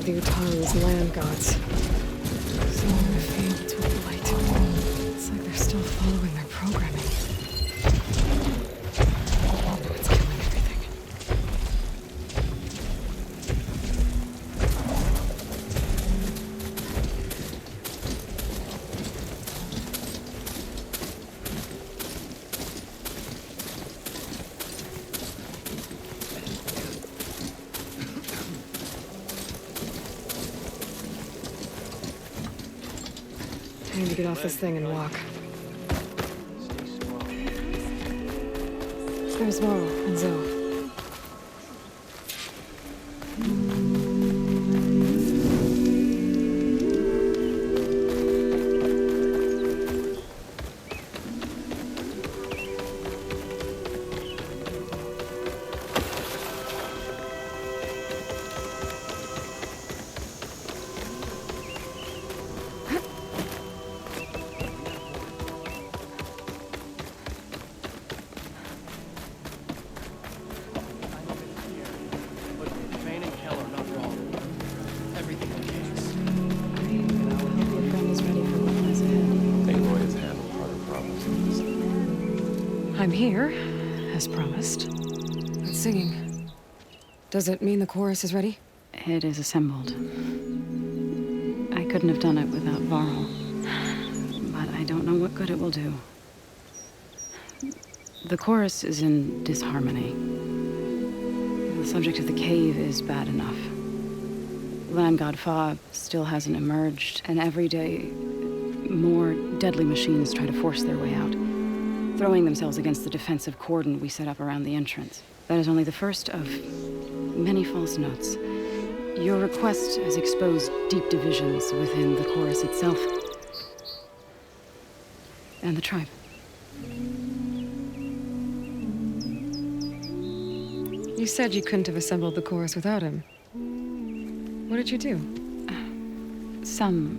of the Utaru's land gods. Some of the field to a light. It's like they're still following their programming. It's killing everything. I need to get off this thing and walk. There's Varl and Zoe. I'm here, as promised. But singing. Does it mean the chorus is ready? It is assembled. I couldn't have done it without Varl. But I don't know what good it will do. The chorus is in disharmony. The subject of the cave is bad enough. Land God Fa still hasn't emerged, and every day more deadly machines try to force their way out, throwing themselves against the defensive cordon we set up around the entrance. That is only the first of many false notes. Your request has exposed deep divisions within the chorus itself and the tribe. You said you couldn't have assembled the chorus without him. What did you do? Some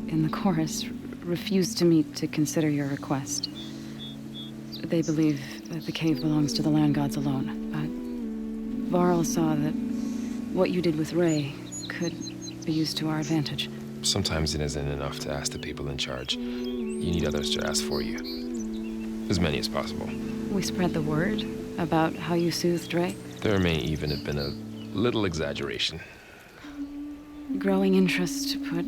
in the chorus refused to meet to consider your request. They believe that the cave belongs to the land gods alone, but Varl saw that what you did with Ray could be used to our advantage. Sometimes it isn't enough to ask the people in charge. You need others to ask for you. As many as possible. We spread the word about how you soothed Ray. There may even have been a little exaggeration. Growing interest put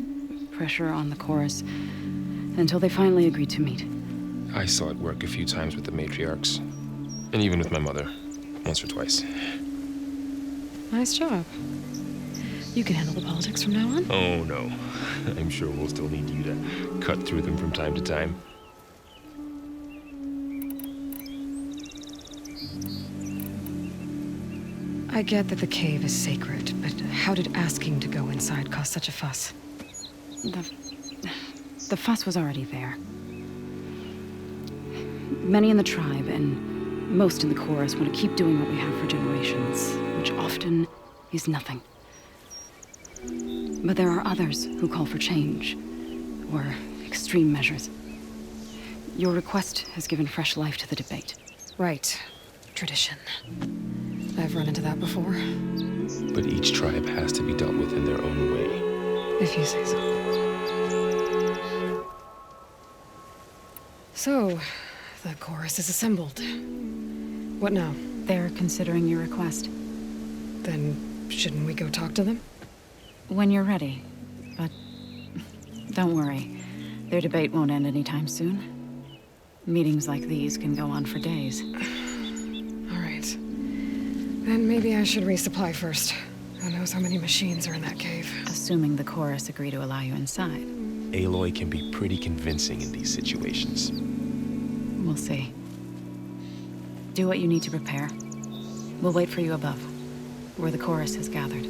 pressure on the chorus until they finally agreed to meet. I saw it work a few times with the matriarchs, and even with my mother, once or twice. Nice job. You can handle the politics from now on? Oh, no. I'm sure we'll still need you to cut through them from time to time. I get that the cave is sacred, but how did asking to go inside cause such a fuss? The fuss was already there. Many in the tribe and most in the chorus want to keep doing what we have for generations, which often is nothing. But there are others who call for change, or extreme measures. Your request has given fresh life to the debate. Right. Tradition. I've run into that before. But each tribe has to be dealt with in their own way. If you say so. So, the chorus is assembled. What now? They're considering your request. Then, shouldn't we go talk to them? When you're ready. But don't worry. Their debate won't end anytime soon. Meetings like these can go on for days. All right. Then maybe I should resupply first. Who knows how many machines are in that cave? Assuming the chorus agree to allow you inside. Aloy can be pretty convincing in these situations. We'll see. Do what you need to prepare. We'll wait for you above, where the chorus has gathered.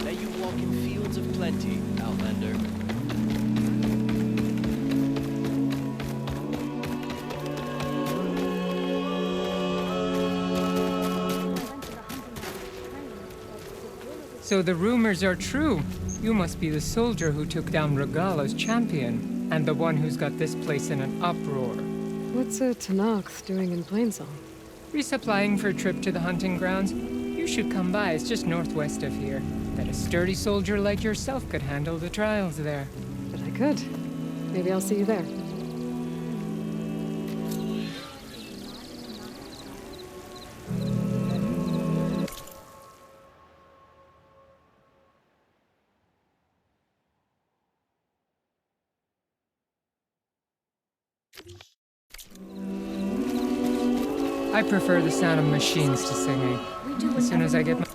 May you walk in fields of plenty, Outlander. So the rumors are true. You must be the soldier who took down Regala's champion. and the one who's got this place in an uproar. What's a Tanakh doing in Plainsong? Resupplying for a trip to the hunting grounds? You should come by, it's just northwest of here. Bet a sturdy soldier like yourself could handle the trials there. But I could. Maybe I'll see you there. I prefer the sound of machines to singing. As soon as I get my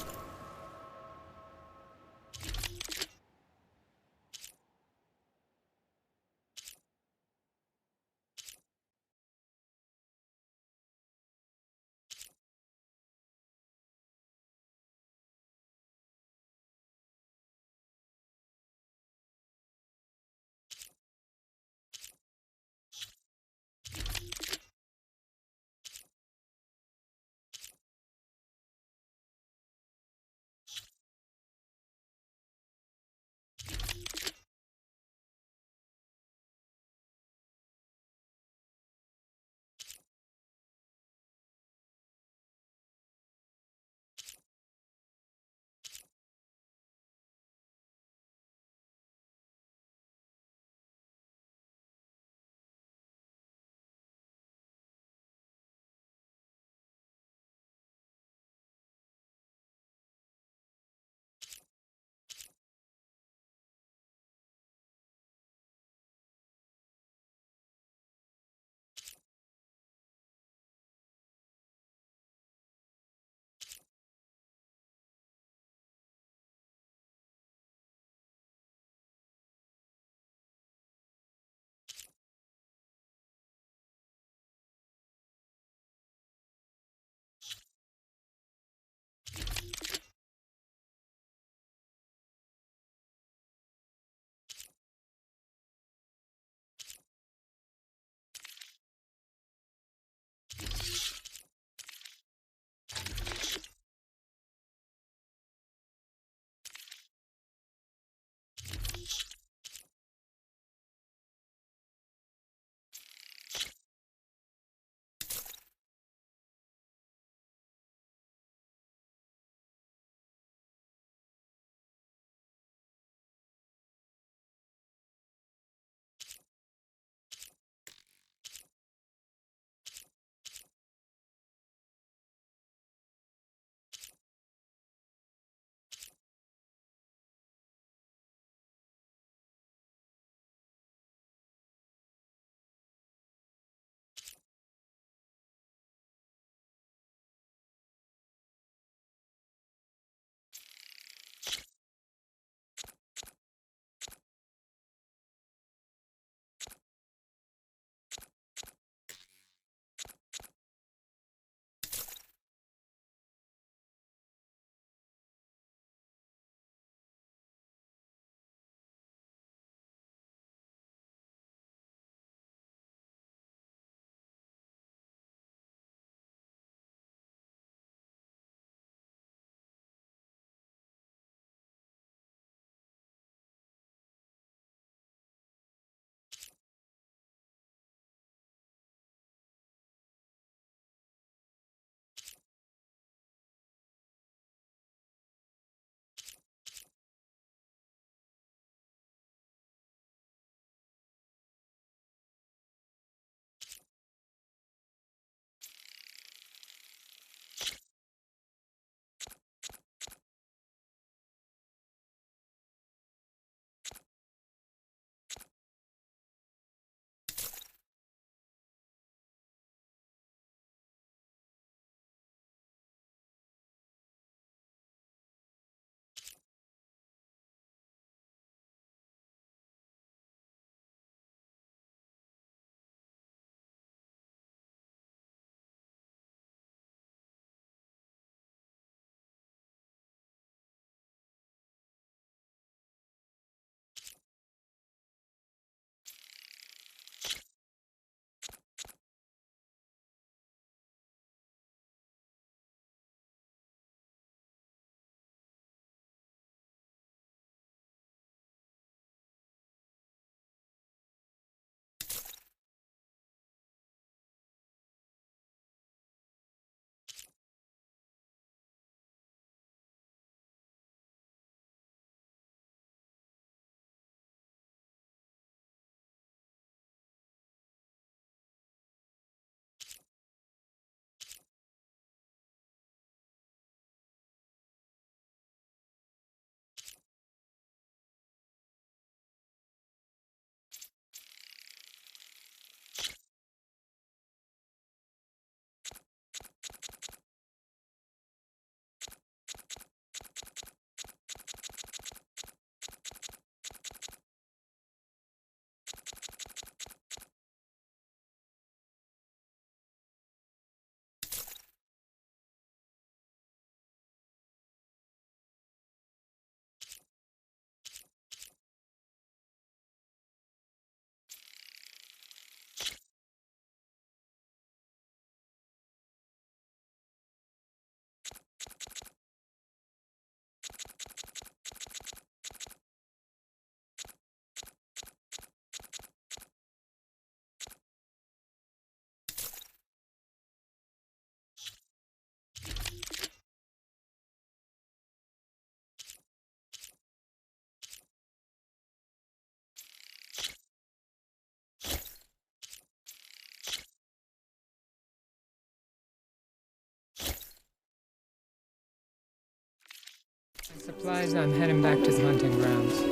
Supplies, I'm heading back to the hunting grounds.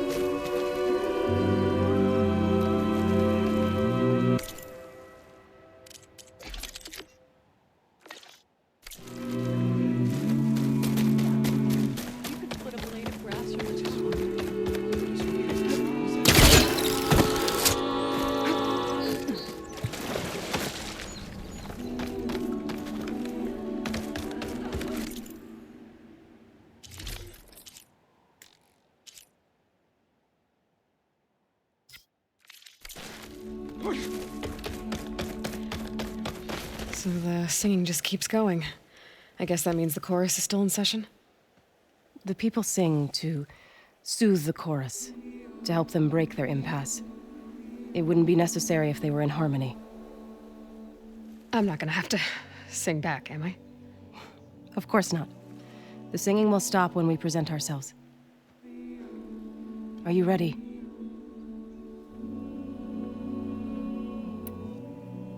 So the singing just keeps going. I guess that means the chorus is still in session? The people sing to soothe the chorus, to help them break their impasse. It wouldn't be necessary if they were in harmony. I'm not gonna have to sing back, am I? Of course not. The singing will stop when we present ourselves. Are you ready?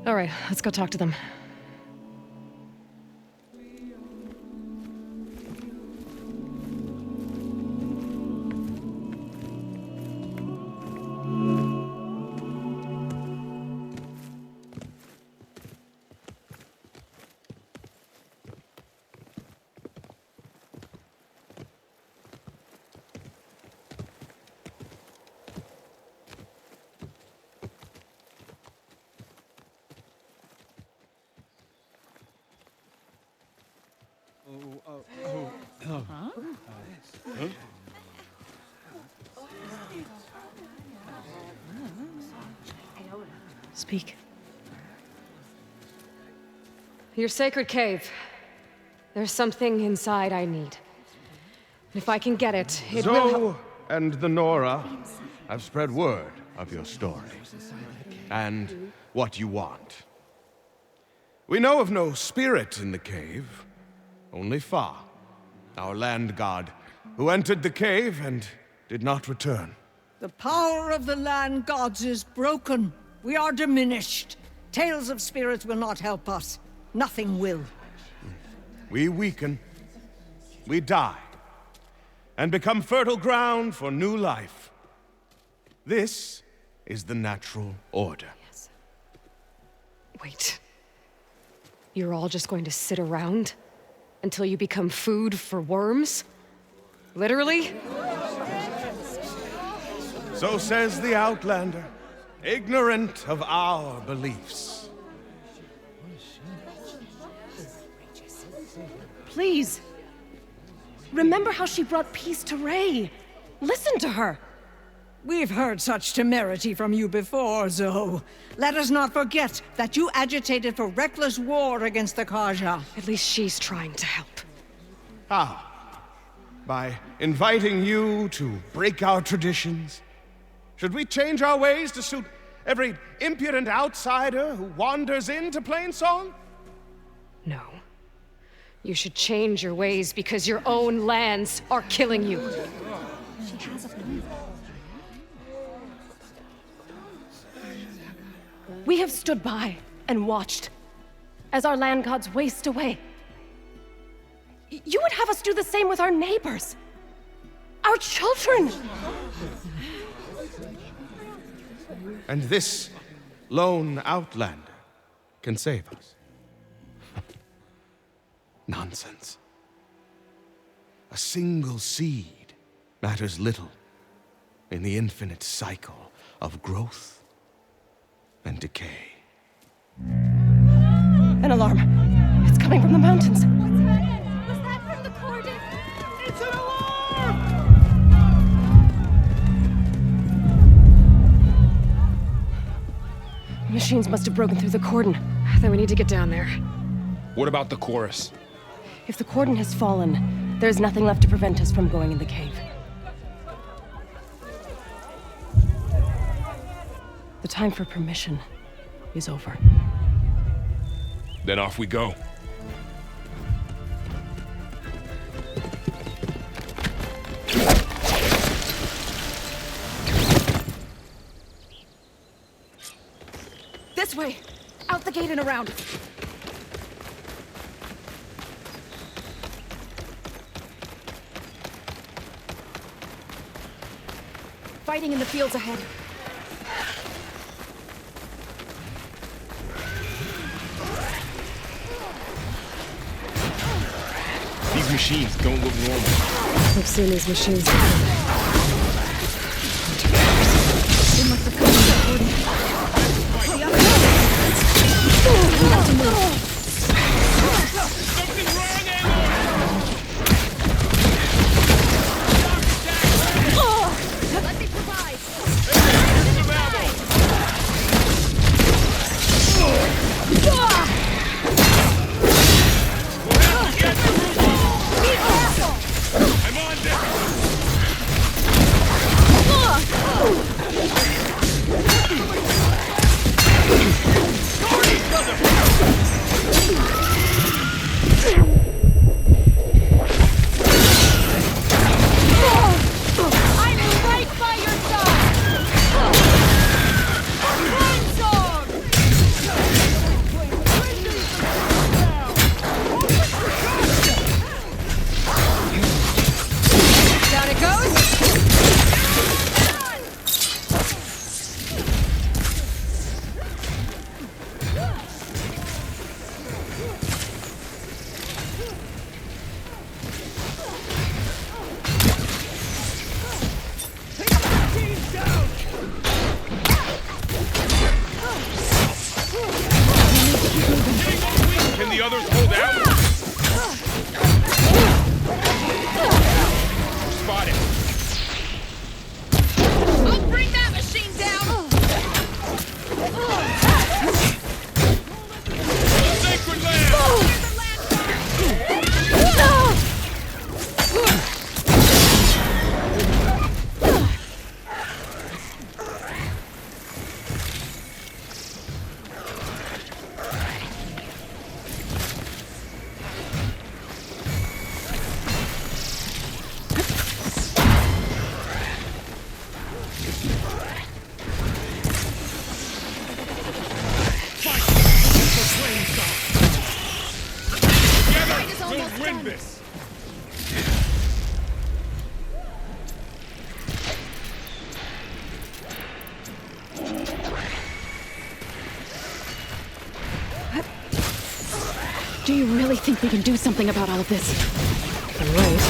All right, let's go talk to them. Speak. Your sacred cave. There's something inside I need. And if I can get it, it will Zoe and the Nora have spread word of your story and what you want. We know of no spirit in the cave, only Fa, our land god, who entered the cave and did not return. The power of the land gods is broken. We are diminished. Tales of spirits will not help us. Nothing will. We weaken, we die, and become fertile ground for new life. This is the natural order. Wait. You're all just going to sit around until you become food for worms? Literally? So says the Outlander, ignorant of our beliefs. Please. Remember how she brought peace to Ray. Listen to her. We've heard such temerity from you before, Zoe. Let us not forget that you agitated for reckless war against the Kaja. At least she's trying to help. How? By inviting you to break our traditions? Should we change our ways to suit every impudent outsider who wanders into Plainsong? No. You should change your ways because your own lands are killing you. We have stood by and watched as our land gods waste away. You would have us do the same with our neighbors, our children. And this lone outlander can save us. Nonsense. A single seed matters little in the infinite cycle of growth and decay. An alarm. It's coming from the mountains. Was that from the cordon? It's an alarm! Machines must have broken through the cordon. Then we need to get down there. What about the chorus? If the cordon has fallen, there's nothing left to prevent us from going in the cave. The time for permission is over. Then off we go. This way! Out the gate and around! fighting in the fields ahead. These machines don't look normal. I've seen these machines. They must have come from the cordon. The other let me provide. I'm on deck! I'm right by your side! Brainstorm! Down it goes! Can the others hold out? Spotted. I'll bring that machine down! Sacred land! Together, we'll win this! Do you really think we can do something about all of this? Right.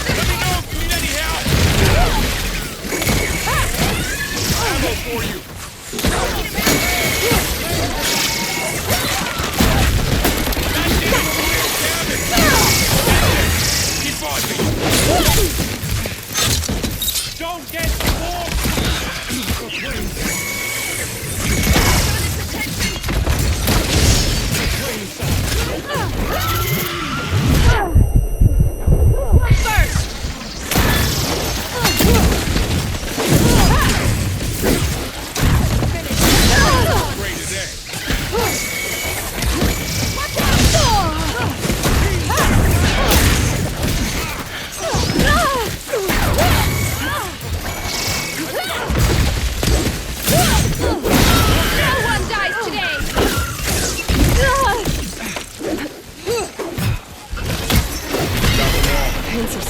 Let me know if you need any help! Ammo for you! Keep on! Don't get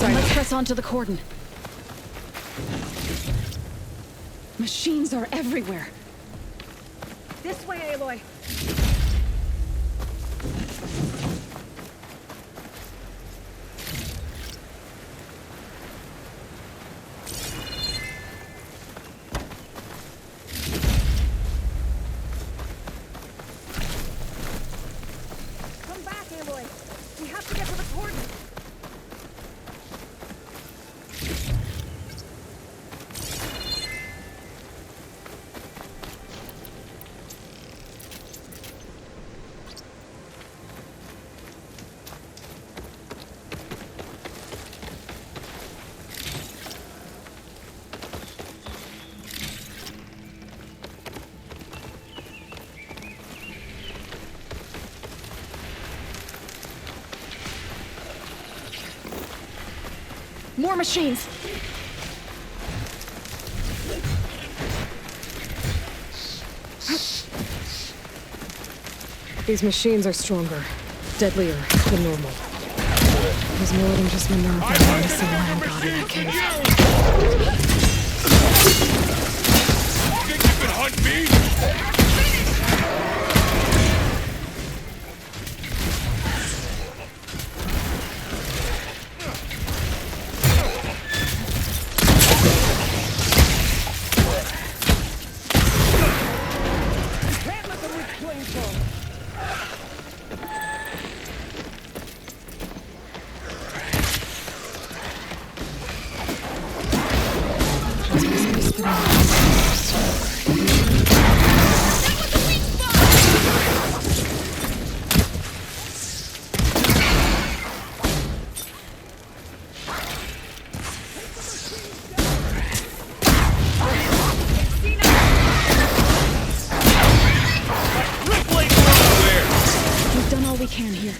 Let's press onto the cordon. Machines are everywhere. This way, Aloy. Come back, Aloy. We have to get to the cordon. More machines! These machines are stronger, deadlier than normal. There's more than just Minerva and the missing land god in that cave. Think you can hunt me? We've done all we can here.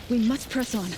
We must press on.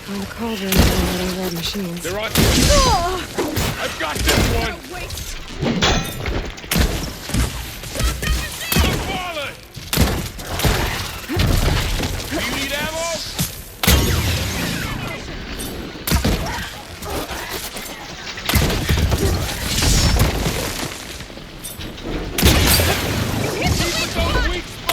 Find a cauldron and one of those red machines. They're on you. I've got this one. I'm falling. Do you need ammo? Keep with those weak spots.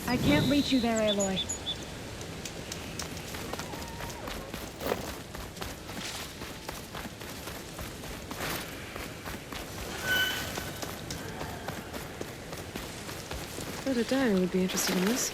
I can't reach you there, Aloy. I bet a dyer would be interested in this.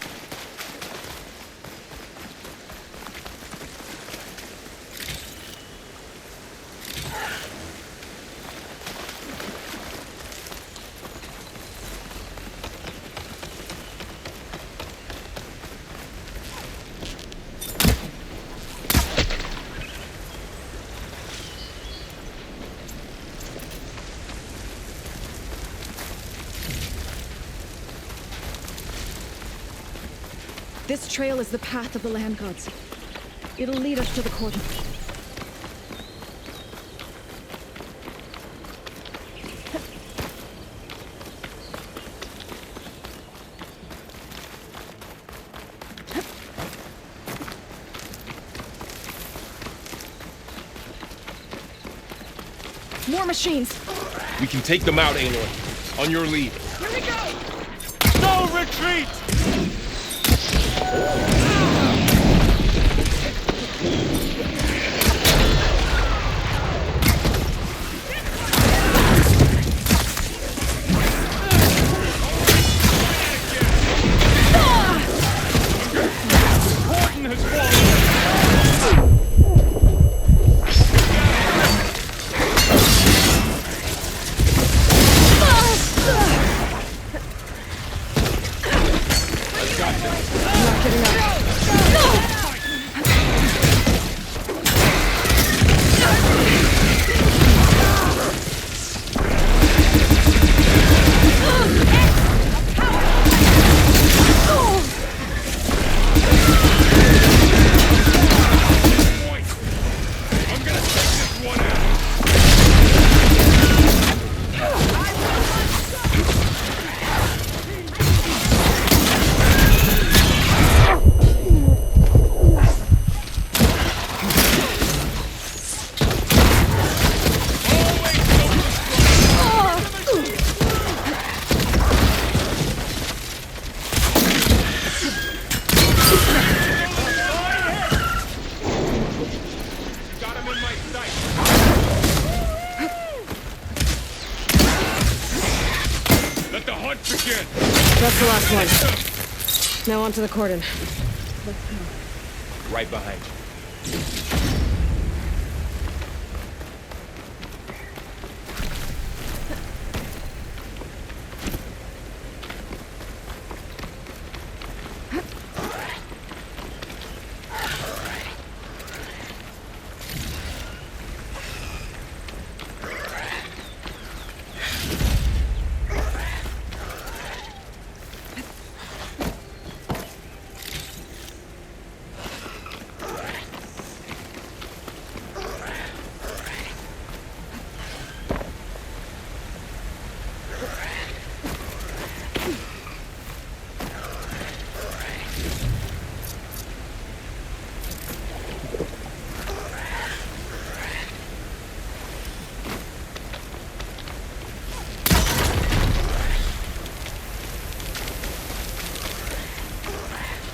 This trail is the path of the land gods. It'll lead us to the cordon. More machines! We can take them out, Aloy. On your lead. Here we go! No retreat! Gordon has fallen! That's one. Now onto the cordon. Right behind you.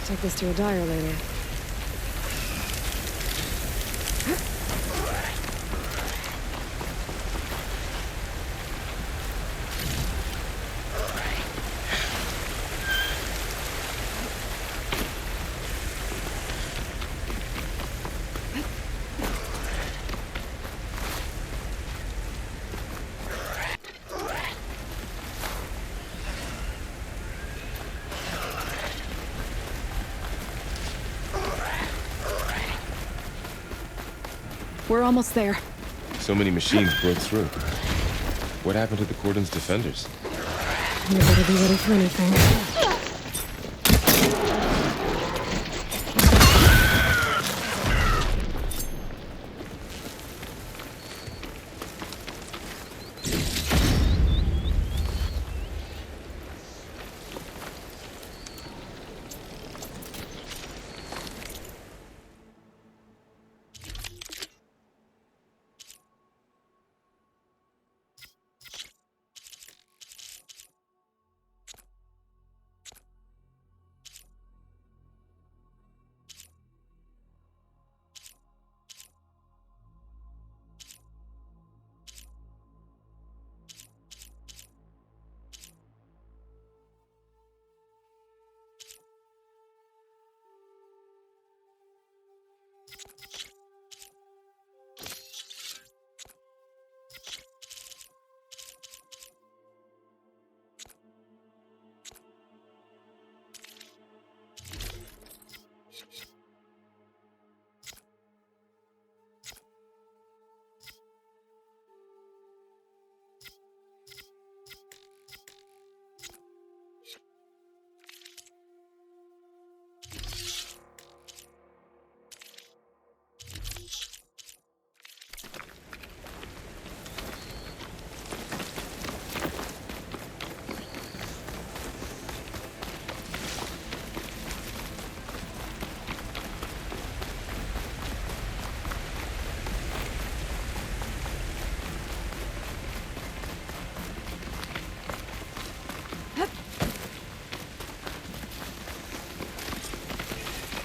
Take this to a dyer later. We're almost there. So many machines broke through. What happened to the cordon's defenders? You better be ready for anything.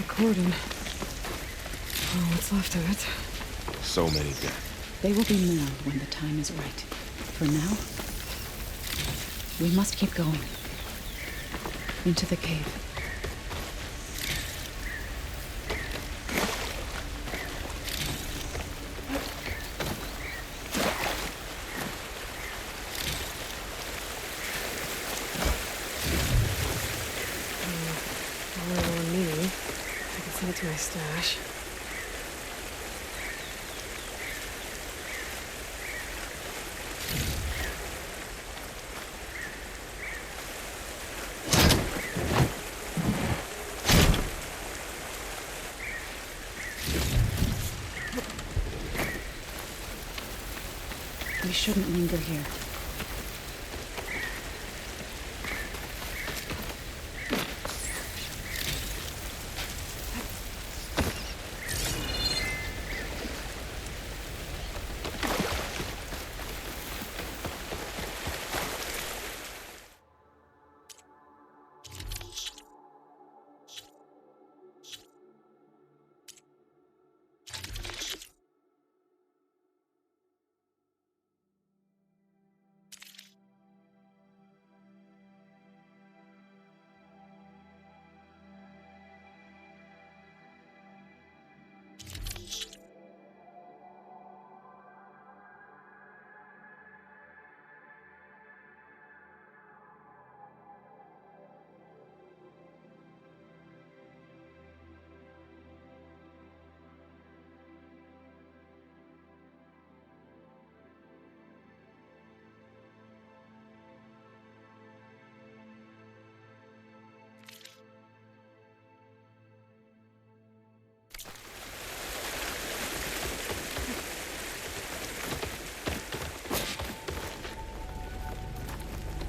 Cordon. Oh, what's left of it? So many dead. They will be more when the time is right. For now, we must keep going. Into the cave. Send it to my stash. We shouldn't linger here.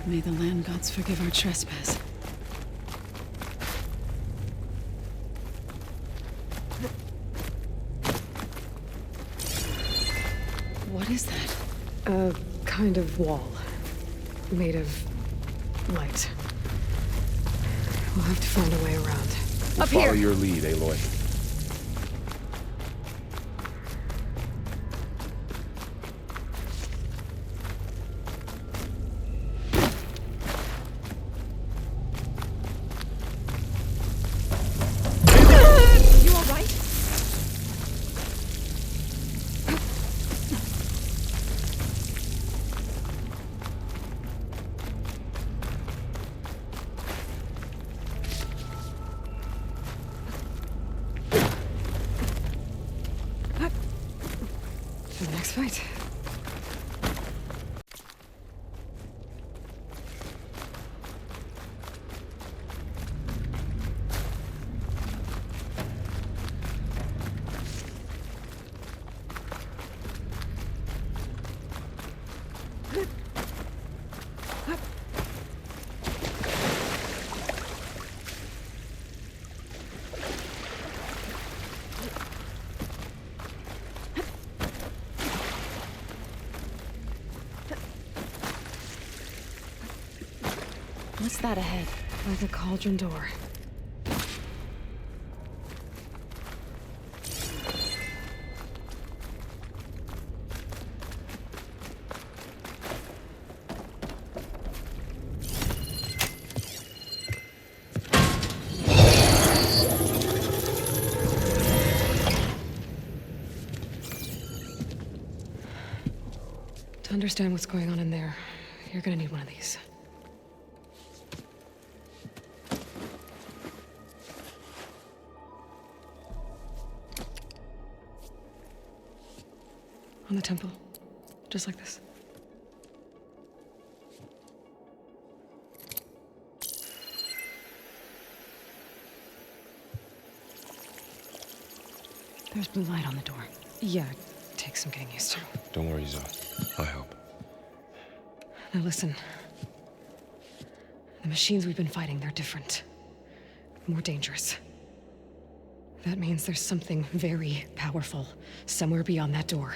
May the land gods forgive our trespass. What is that? A kind of wall. Made of light. We'll have to find a way around. We'll follow your lead, Aloy. You all right? To the next fight. What's that ahead? Like a cauldron door. To understand what's going on in there, you're gonna need one of these. On the temple. Just like this. There's blue light on the door. Yeah, it takes some getting used to. Don't worry, Zoe. I'll help. Now listen. The machines we've been fighting, they're different. More dangerous. That means there's something very powerful somewhere beyond that door.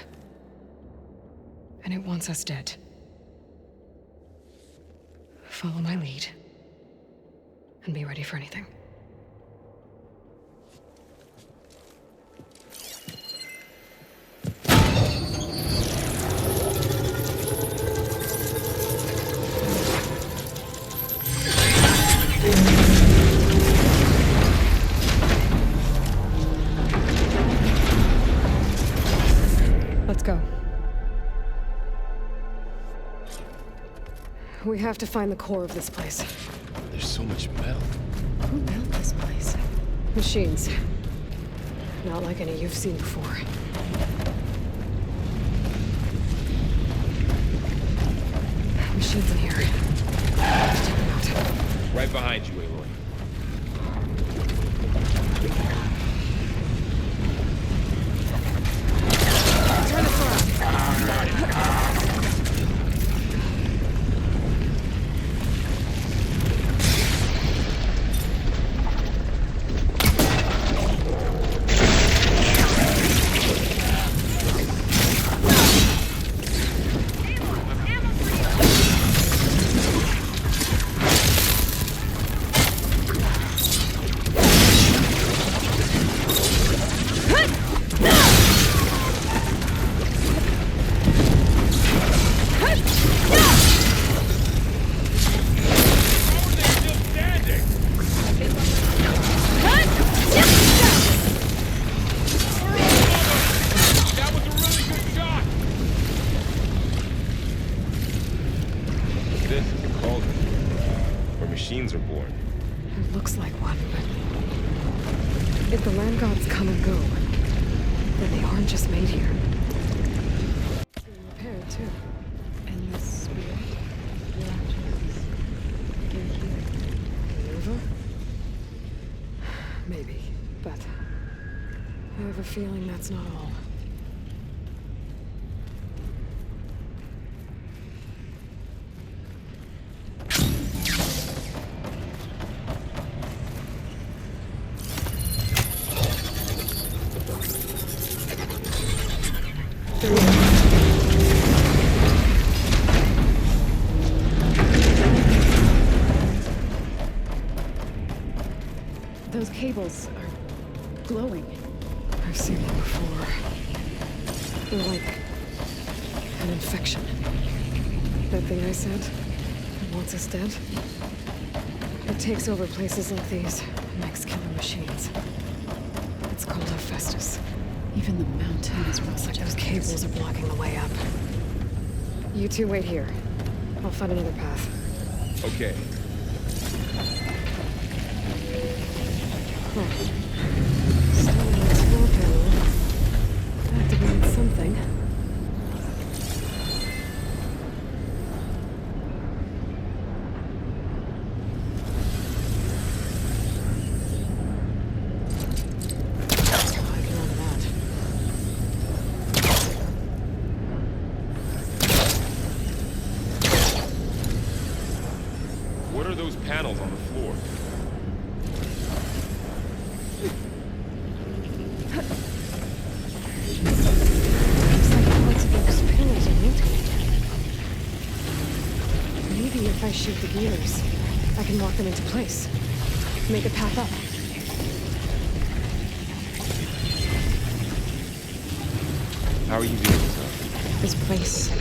And it wants us dead. Follow my lead. And be ready for anything. Let's go. We have to find the core of this place. There's so much metal. Who built this place? Machines. Not like any you've seen before. Machines in here. Let's check them out. Right behind you, Aloy. Turn this around. This is a cauldron, where machines are born. It looks like one, but if the land gods come and go, then they aren't just made here. They're repaired too. And the spirit will afterwards get here. Nova? Maybe, but I have a feeling that's not all. after you. Those cables are glowing. I've seen them before. They're like an infection. That thing I said that wants us dead. It takes over places like these and makes killer machines. It's called Hephaestus. Even the mountain is Looks like those cables are blocking the way up. You two wait here. I'll find another path. Okay. Starting on this floor panel. Activated something. I can run that. What are those panels on the floor? Looks like parts of those pillars are rotating. Maybe if I shoot the gears, I can lock them into place. Make a path up. How are you doing this? This place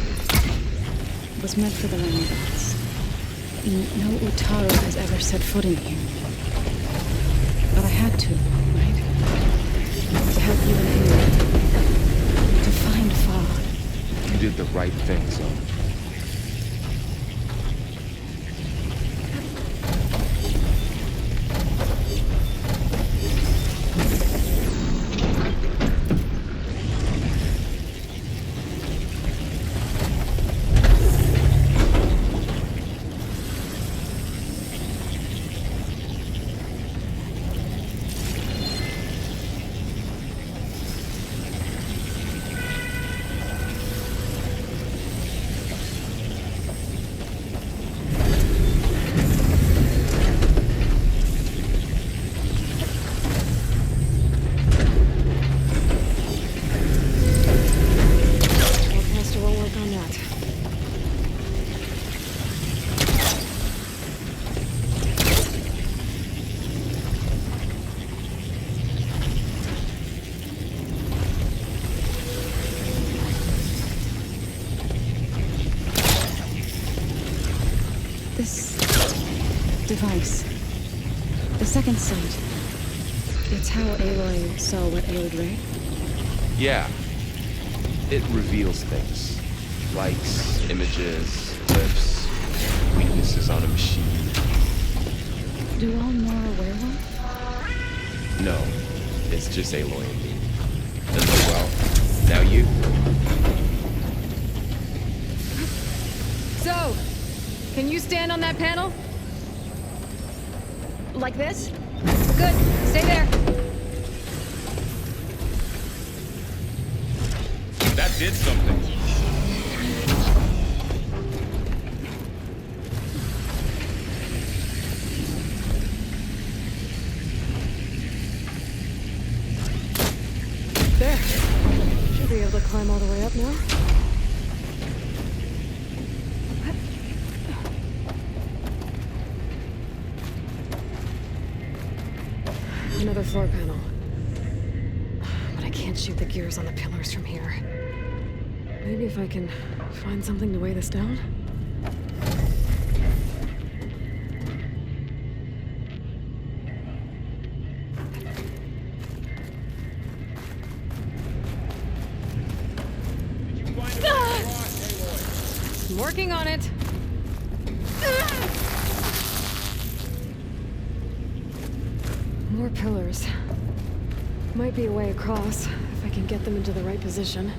was meant for the land gods. No Utaru has ever set foot in here. But I had to, right? To help you in here. To find Fa. You did the right thing, son. This device, the second sight, it's how Aloy saw what ailed Ray. Yeah. It reveals things. Lights, images, glyphs, weaknesses on a machine. Do all Nora werewolf? No. It's just Aloy and me. And well, now you. So, can you stand on that panel? Like this? Good. Stay there. That did something. There. Should be able to climb all the way up now. Another floor panel. But I can't shoot the gears on the pillars from here. Maybe if I can find something to weigh this down? I'm working on it. More pillars. Might be a way across, if I can get them into the right position.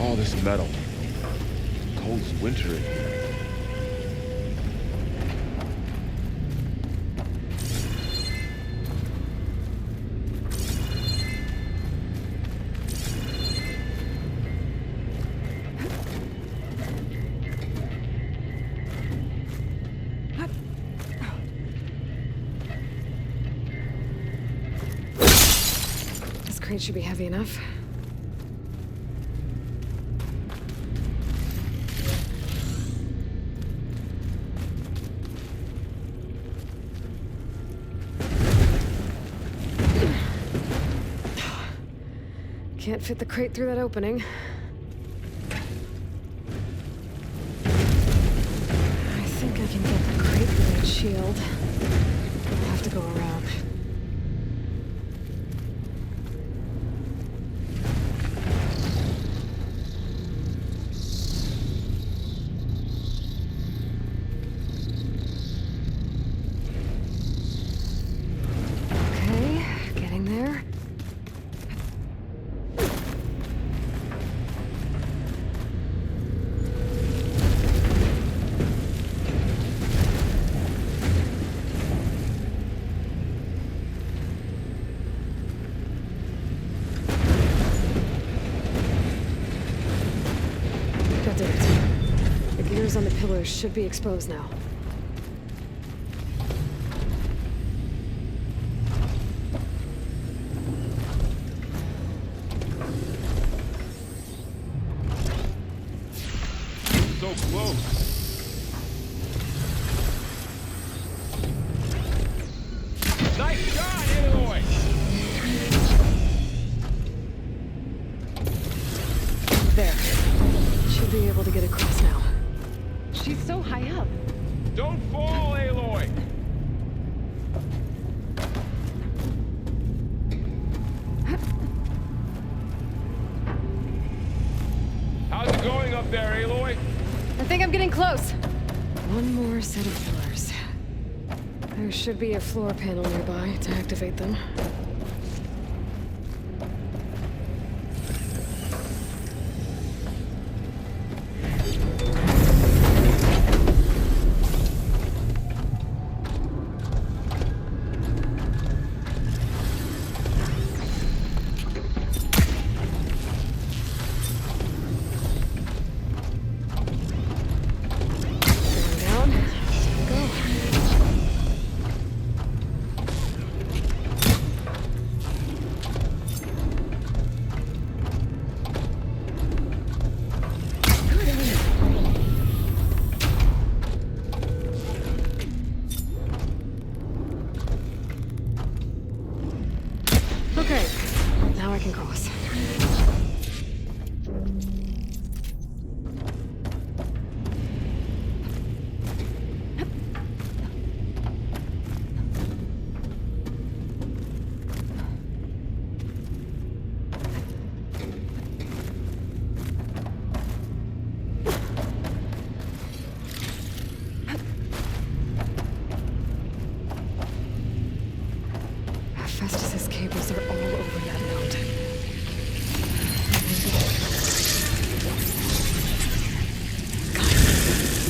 All this metal. Cold as winter in here. This crate should be heavy enough. Can't fit the crate through that opening. I think I can get the crate through that shield. I'll have to go around. Okay, getting there. That did it. The gears on the pillars should be exposed now. So close. Nice shot, Aloy! There. Should be able to get across now. She's so high up. Don't fall, Aloy! How's it going up there, Aloy? I think I'm getting close. One more set of pillars. There should be a floor panel nearby to activate them. Going down. Go. Okay, now I can cross. Festus's cables are all over that node.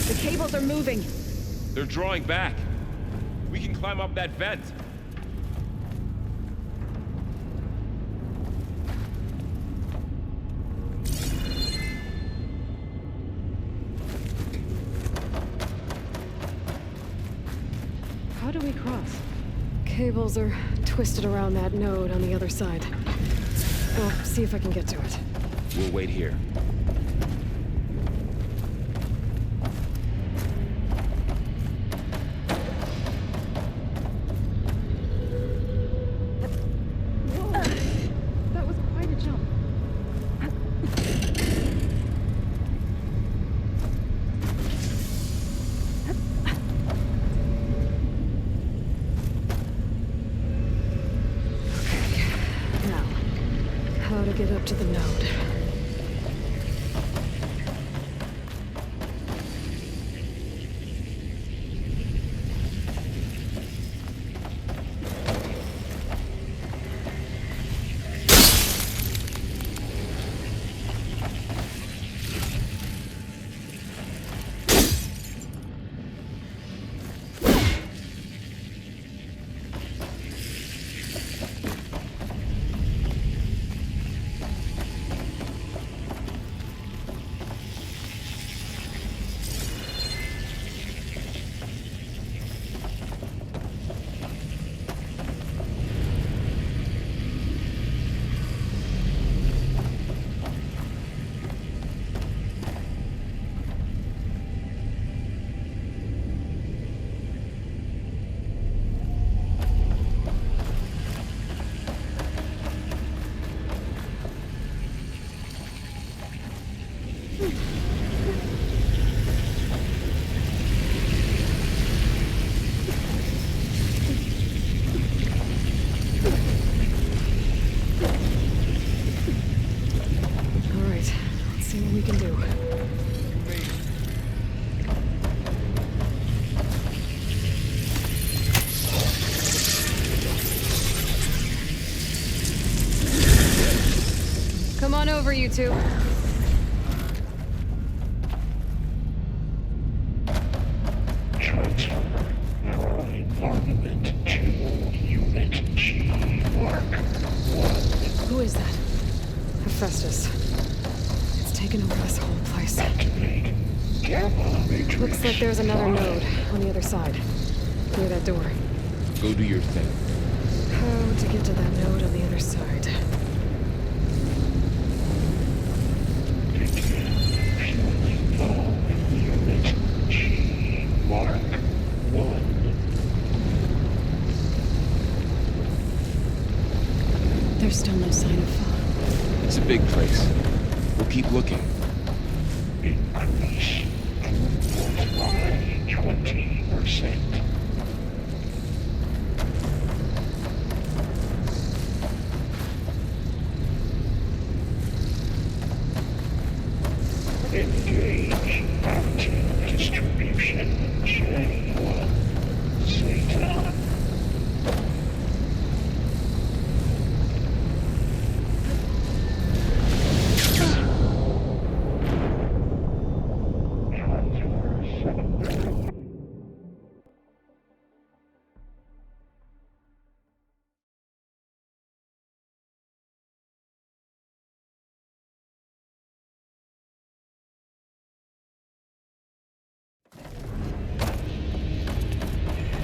The cables are moving. They're drawing back. We can climb up that vent. How do we cross? Cables are twisted around that node on the other side. I'll see if I can get to it. We'll wait here. That was quite a jump. Now, how to get up to the node. All right, let's see what we can do. Come on over, you two. Who is that? Hephaestus. It's taken over this whole place. Looks like there's another node on the other side. Near that door. Go do your thing. How to get to that node on the other side? There's still no sign of fog. It's a big place. We'll keep looking. Increase 20%. Engage active distribution. J1. Zeta.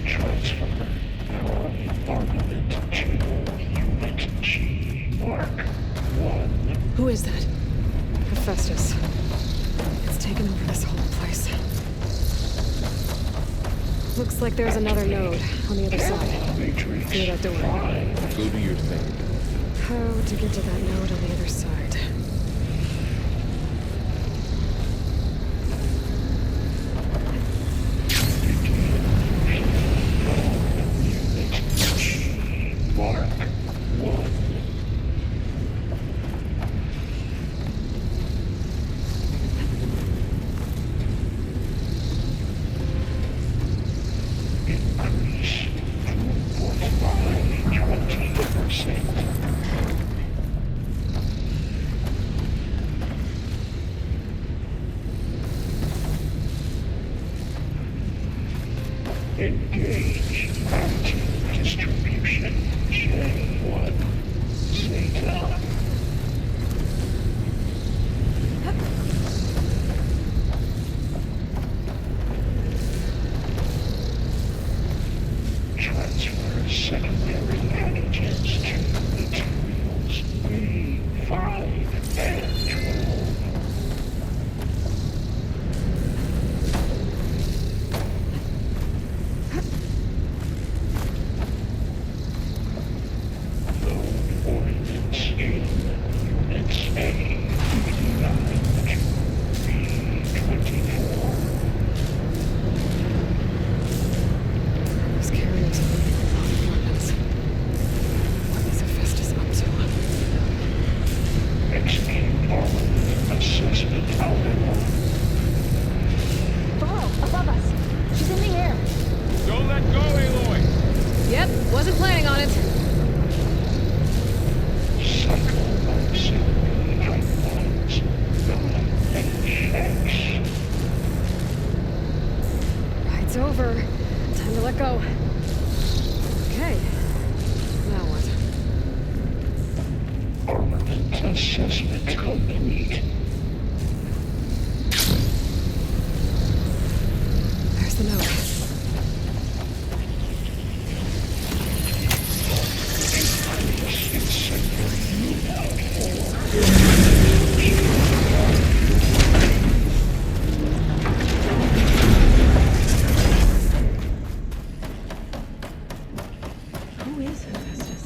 Transfer our armament to Unit G Mark 1. Who is that? Hephaestus. It's taken over this whole place. Looks like there's another node on the other side. Matrix Near that door. 5. Go do your thing. How to get to that node on the other side? Mark 1. Increase throughput by 20%. Engage active distribution. J1. Zeta. Transfer secondary antigens to materials B5 and 12. Load ordnance in Units A, B9 to B24. These carriers are moving a lot of weapons. What is Hephaestus up to? Execute armament assessment algorithm. Burrow, above us. She's in the air. Don't let go, Aloy! Yep, wasn't planning on it. Cycle assembly pipelines. HX. Ride's over. Time to let go. Okay. Now what? Armament assessment complete. There's the node. Increase incendiary outpour. Who is Hephaestus?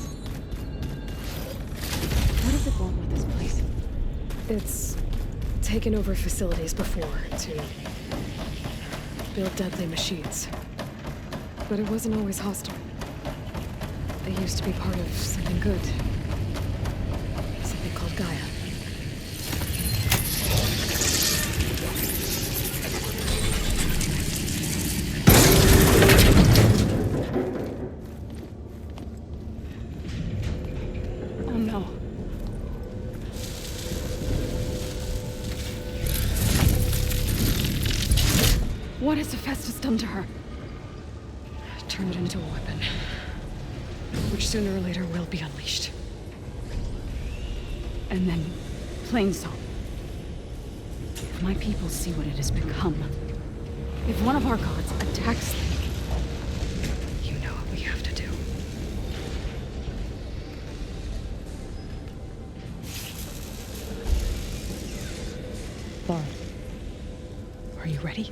What does it want with this place? It's taken over facilities before to build deadly machines. But it wasn't always hostile. They used to be part of something good. Something called Gaia. Oh no. What has Hephaestus done to her? Turn it into a weapon. Which sooner or later will be unleashed. And then, Plainsong. If my people see what it has become, if one of our gods attacks them, You know what we have to do. Bard, are you ready?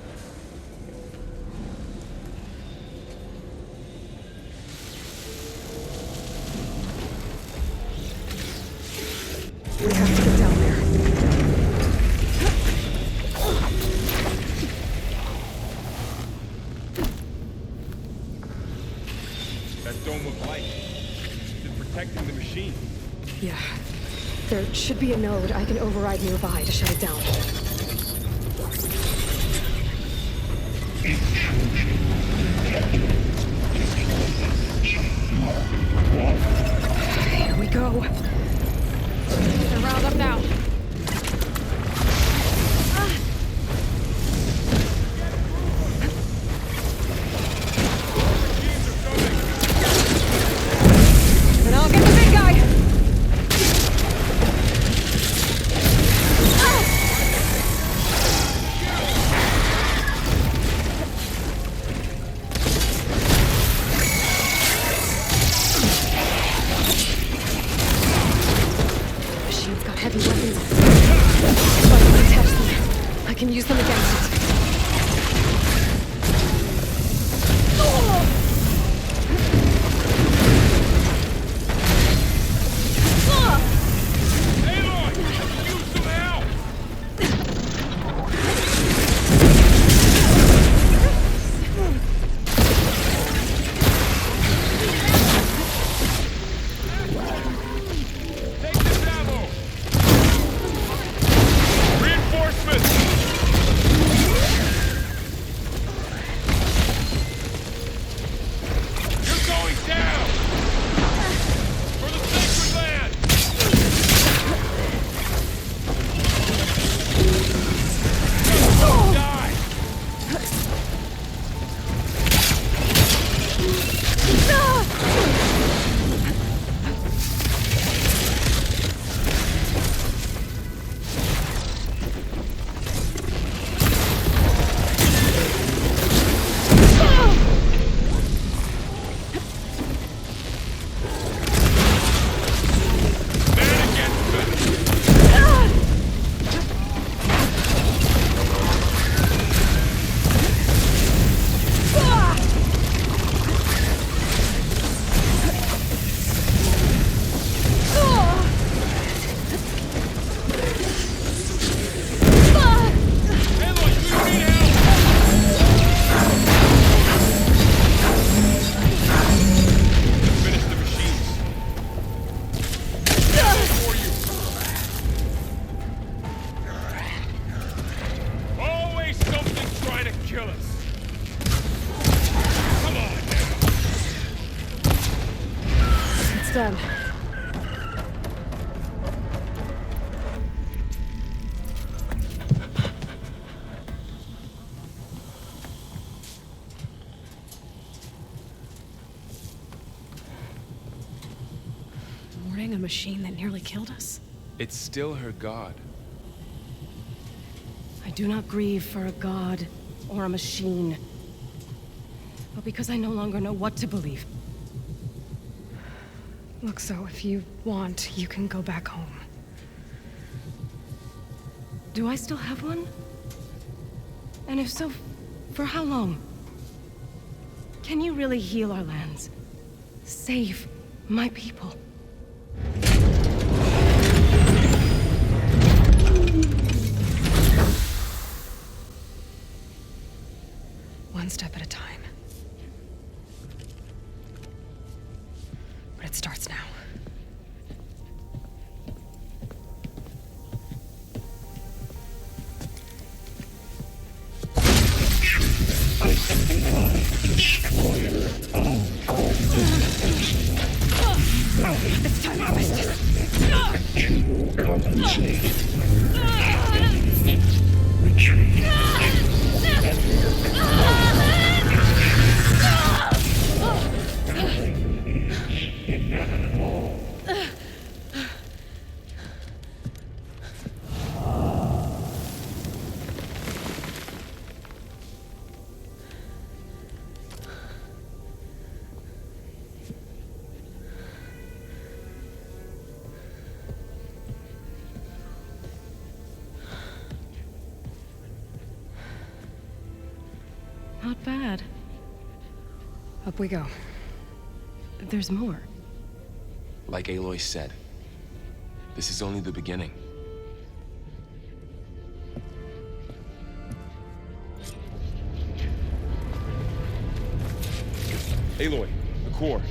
We have to get down there. That dome of light. It's protecting the machine. Yeah. There should be a node I can override nearby to shut it down. Here we go. They're riled up now. Then I'll get the big guy! Machine's got heavy weapons. If I can attach them, I can use them against it. Done. Warning a machine that nearly killed us? It's still her god. I do not grieve for a god or a machine, but because I no longer know what to believe. Look, so if you want, you can go back home. Do I still have one? And if so, for how long? Can you really heal our lands? Save my people? Destroyer, I'll call This time I missed. you will compensate. Retreat. Inevitable. Not bad. Up we go. There's more. Like Aloy said, this is only the beginning. Aloy, the core.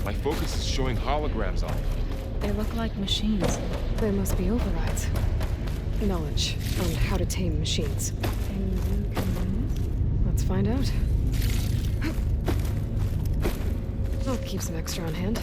My focus is showing holograms on it. They look like machines. There must be overrides. Knowledge on how to tame machines. And you can run Let's find out. I'll keep some extra on hand.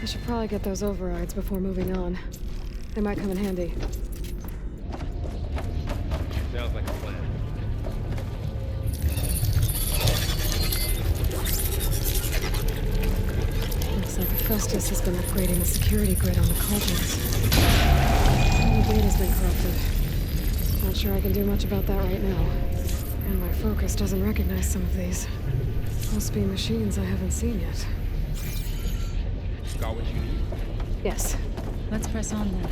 I should probably get those overrides before moving on. They might come in handy. Sounds like a plan. Looks like Festus has been upgrading the security grid on the cauldrons. The data's been corrupted. Not sure I can do much about that right now. And my focus doesn't recognize some of these. Must be machines I haven't seen yet. Got what you need? Yes. Let's press on then.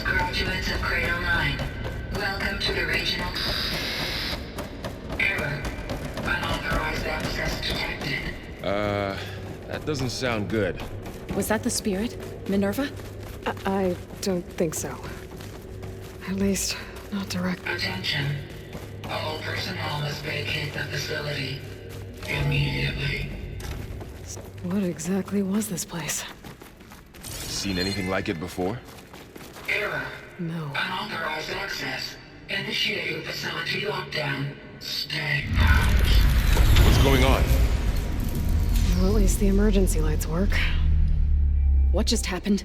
Graduates of Cradle 9, welcome to the regional... Error. Unauthorized access detected. That doesn't sound good. Was that the spirit? Minerva? I don't think so. At least, not direct. Attention. All personnel must vacate the facility. Immediately. What exactly was this place? Seen anything like it before? Error. No. Unauthorized access. Initiating facility lockdown. Stay out. What's going on? Well, at least the emergency lights work. What just happened?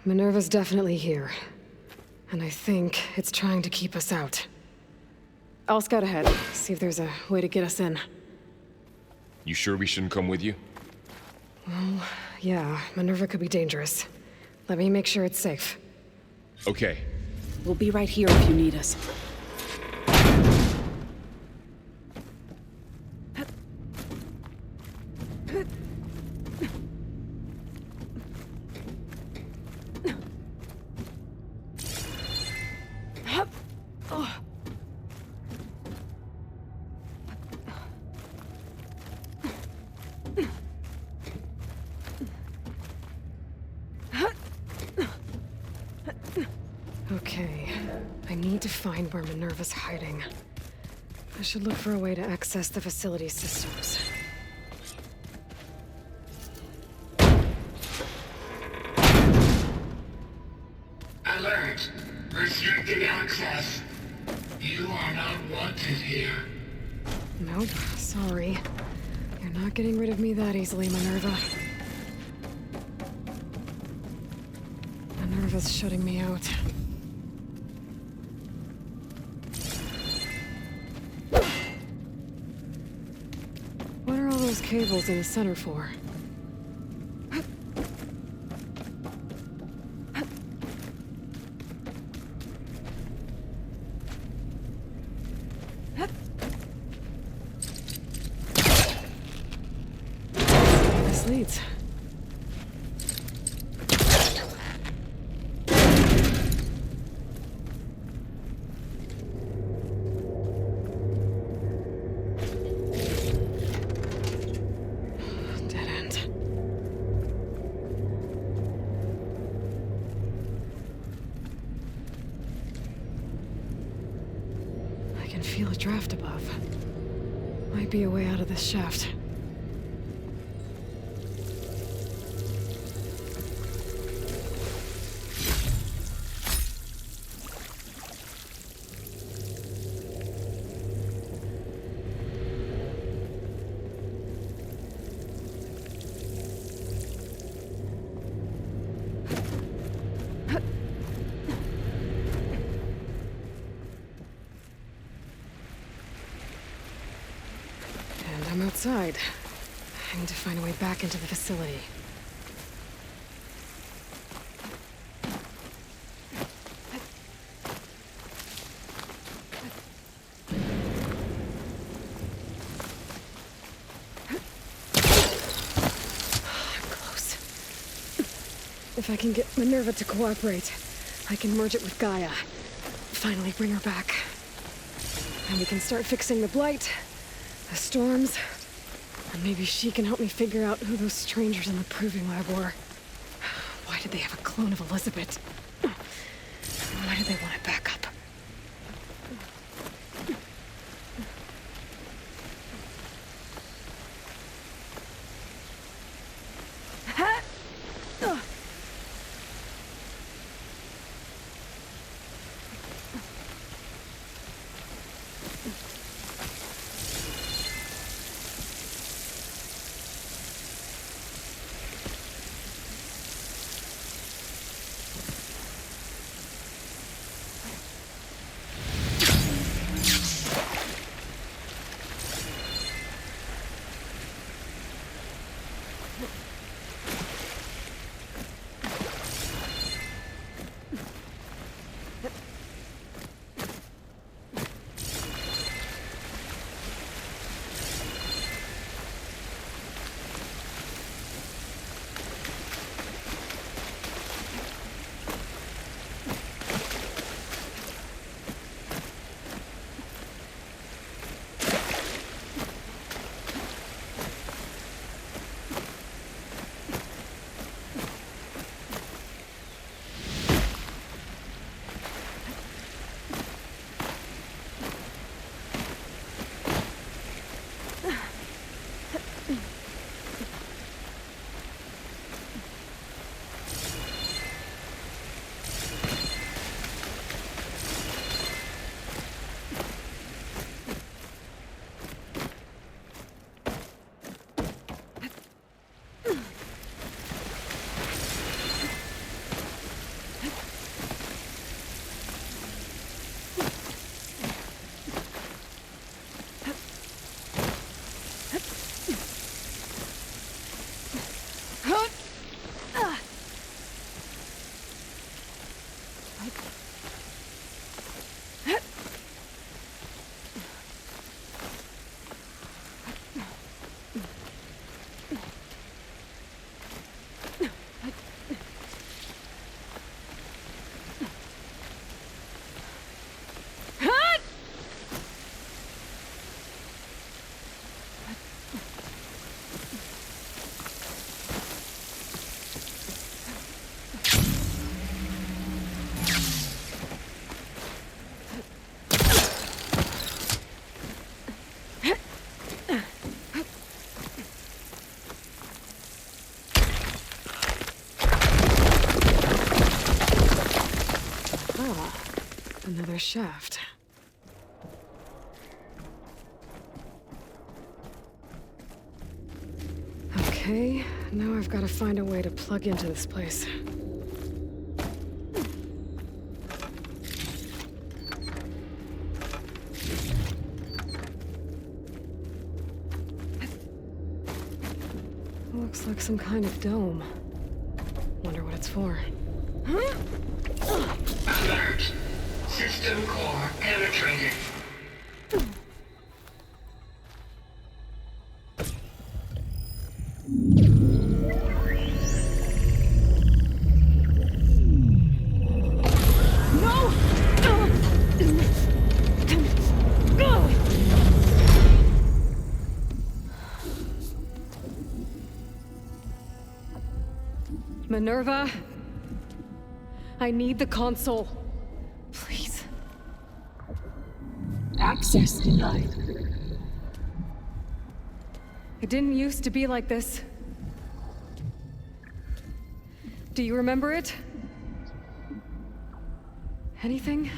Minerva's definitely here. And I think it's trying to keep us out. I'll scout ahead, see if there's a way to get us in. You sure we shouldn't come with you? Well, yeah, Minerva could be dangerous. Let me make sure it's safe. Okay. We'll be right here if you need us. Okay, I need to find where Minerva's hiding. I should look for a way to access the facility systems. Alert. Restricted access. You are not wanted here. Nope, sorry. You're not getting rid of me that easily, Minerva. Minerva's shutting me out. What are all those cables in the center for? This leads. Dead end. I can feel a draft above. Might be a way out of this shaft. And I'm outside. I need to find a way back into the facility. I'm close. If I can get Minerva to cooperate, I can merge it with Gaia. Finally bring her back. And we can start fixing the Blight, the storms, and maybe she can help me figure out who those strangers in the proving lab were. Why did they have a clone of Elizabeth? Why did they want it back up? another shaft. Okay, now I've got to find a way to plug into this place. Looks like some kind of dome. Wonder what it's for. Alert. System core penetrated. Minerva, I need the console. Please. Access denied. It didn't used to be like this. Do you remember it? Anything?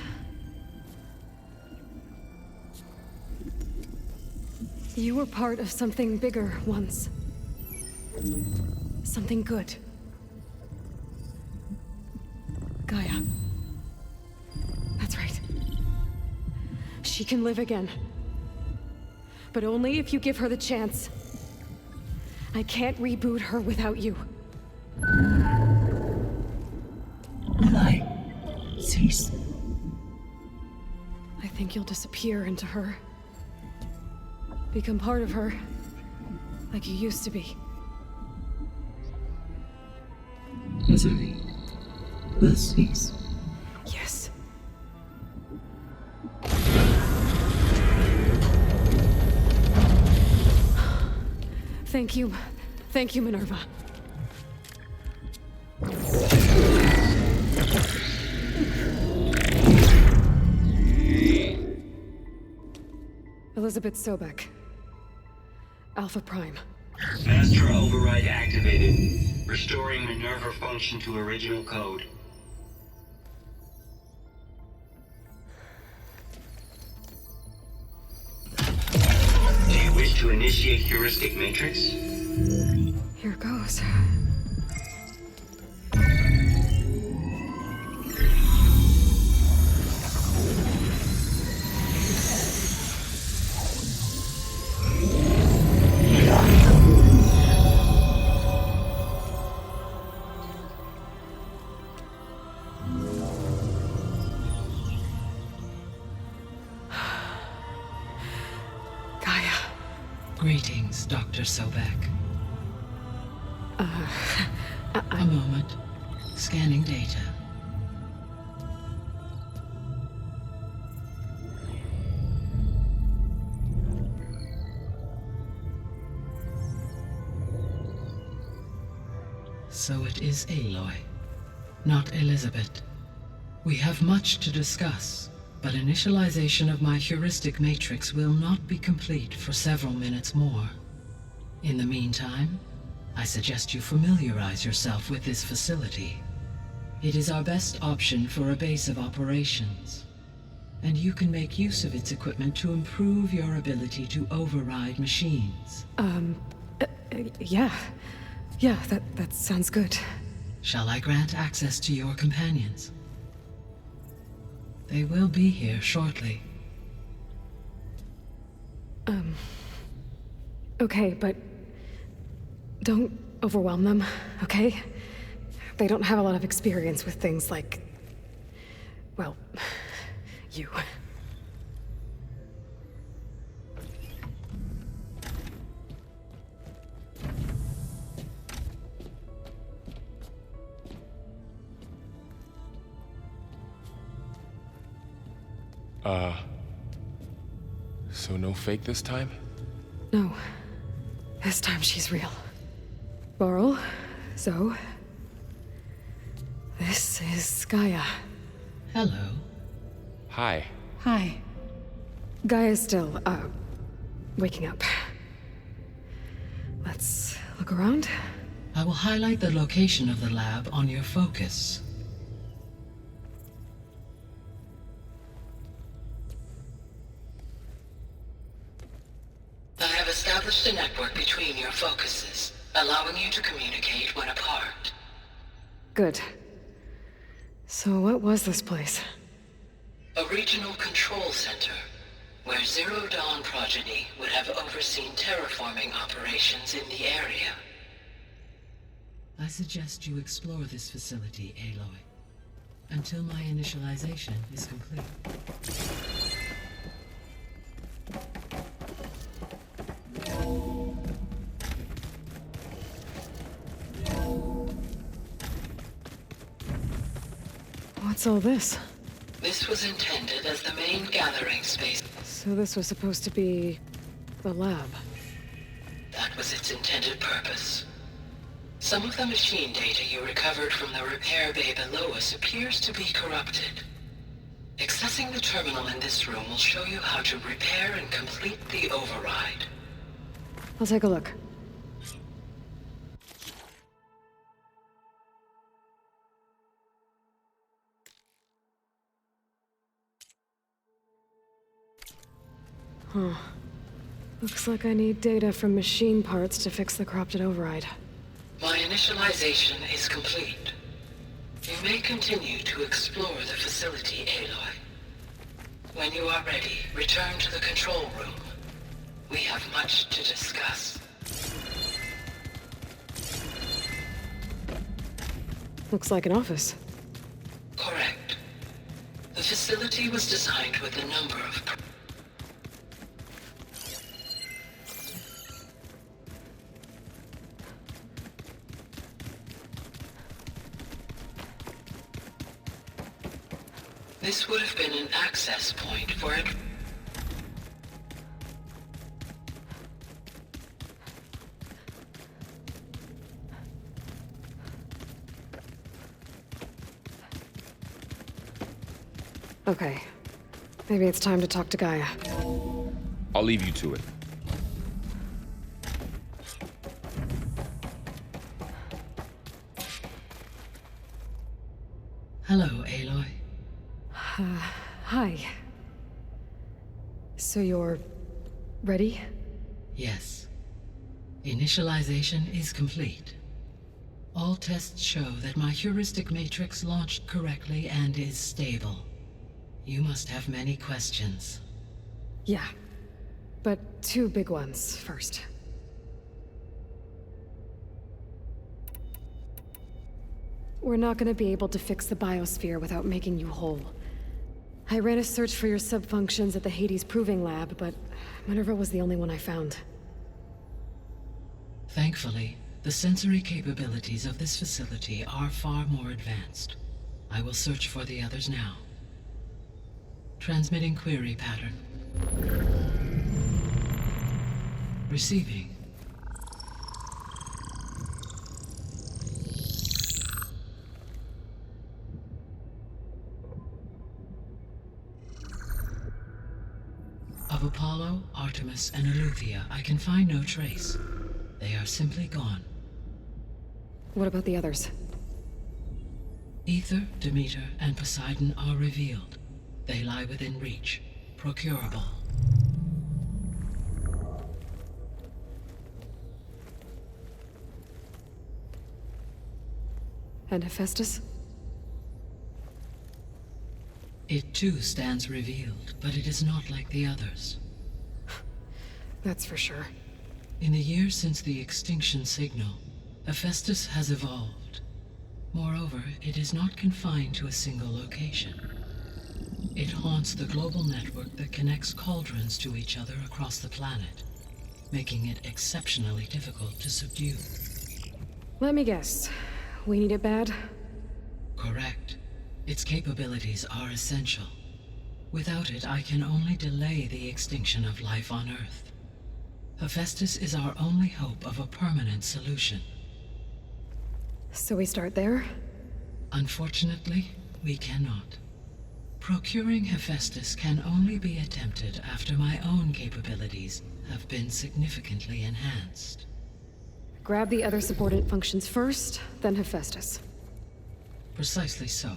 You were part of something bigger once. Something good. Gaia. That's right. She can live again. But only if you give her the chance. I can't reboot her without you. Lie. Cease. I think you'll disappear into her. Become part of her. Like you used to be. Misery will cease. Yes. Thank you. Thank you, Minerva. Elizabeth Sobek. Alpha Prime. Master override activated. Restoring Minerva function to original code. Do you wish to initiate heuristic matrix? Here goes. Greetings, Dr. Sobek. A moment. Scanning data. So it is Aloy, not Elizabeth. We have much to discuss, but initialization of my heuristic matrix will not be complete for several minutes more. In the meantime, I suggest you familiarize yourself with this facility. It is our best option for a base of operations, and you can make use of its equipment to improve your ability to override machines. Yeah. Yeah, that sounds good. Shall I grant access to your companions? They will be here shortly. Okay, but don't overwhelm them, okay? They don't have a lot of experience with things like, well, you. So no fake this time? No. This time she's real. Varl, Zoe. This is Gaia. Hello. Hi. Hi. Gaia's still, waking up. Let's look around. I will highlight the location of the lab on your focus. established a network between your focuses, allowing you to communicate when apart. Good. So what was this place? A regional control center, where Zero Dawn progeny would have overseen terraforming operations in the area. I suggest you explore this facility, Aloy, until my initialization is complete. What's all this? This was intended as the main gathering space. So this was supposed to be the lab. That was its intended purpose. Some of the machine data you recovered from the repair bay below us appears to be corrupted. Accessing the terminal in this room will show you how to repair and complete the override. I'll take a look. Huh. Looks like I need data from machine parts to fix the corrupted override. My initialization is complete. You may continue to explore the facility, Aloy. When you are ready, return to the control room. We have much to discuss. Looks like an office. Correct. The facility was designed with a number of... This would have been an access point for it. Okay. Maybe it's time to talk to Gaia. I'll leave you to it. Hello, Aloy. Hi. So you're... ready? Yes. Initialization is complete. All tests show that my heuristic matrix launched correctly and is stable. You must have many questions. Yeah. But two big ones first. We're not gonna be able to fix the biosphere without making you whole. I ran a search for your subfunctions at the Hades Proving Lab, but Minerva was the only one I found. Thankfully, the sensory capabilities of this facility are far more advanced. I will search for the others now. Transmitting query pattern. Receiving. Of Apollo, Artemis, and Eleuthia, I can find no trace. They are simply gone. What about the others? Aether, Demeter, and Poseidon are revealed. They lie within reach, procurable. And Hephaestus? It too stands revealed, but it is not like the others. That's for sure. In the years since the extinction signal, Hephaestus has evolved. Moreover, it is not confined to a single location. It haunts the global network that connects cauldrons to each other across the planet, making it exceptionally difficult to subdue. Let me guess. We need it bad? Correct. Its capabilities are essential. Without it, I can only delay the extinction of life on Earth. Hephaestus is our only hope of a permanent solution. So we start there? Unfortunately, we cannot. Procuring Hephaestus can only be attempted after my own capabilities have been significantly enhanced. Grab the other subordinate functions first, then Hephaestus. Precisely so.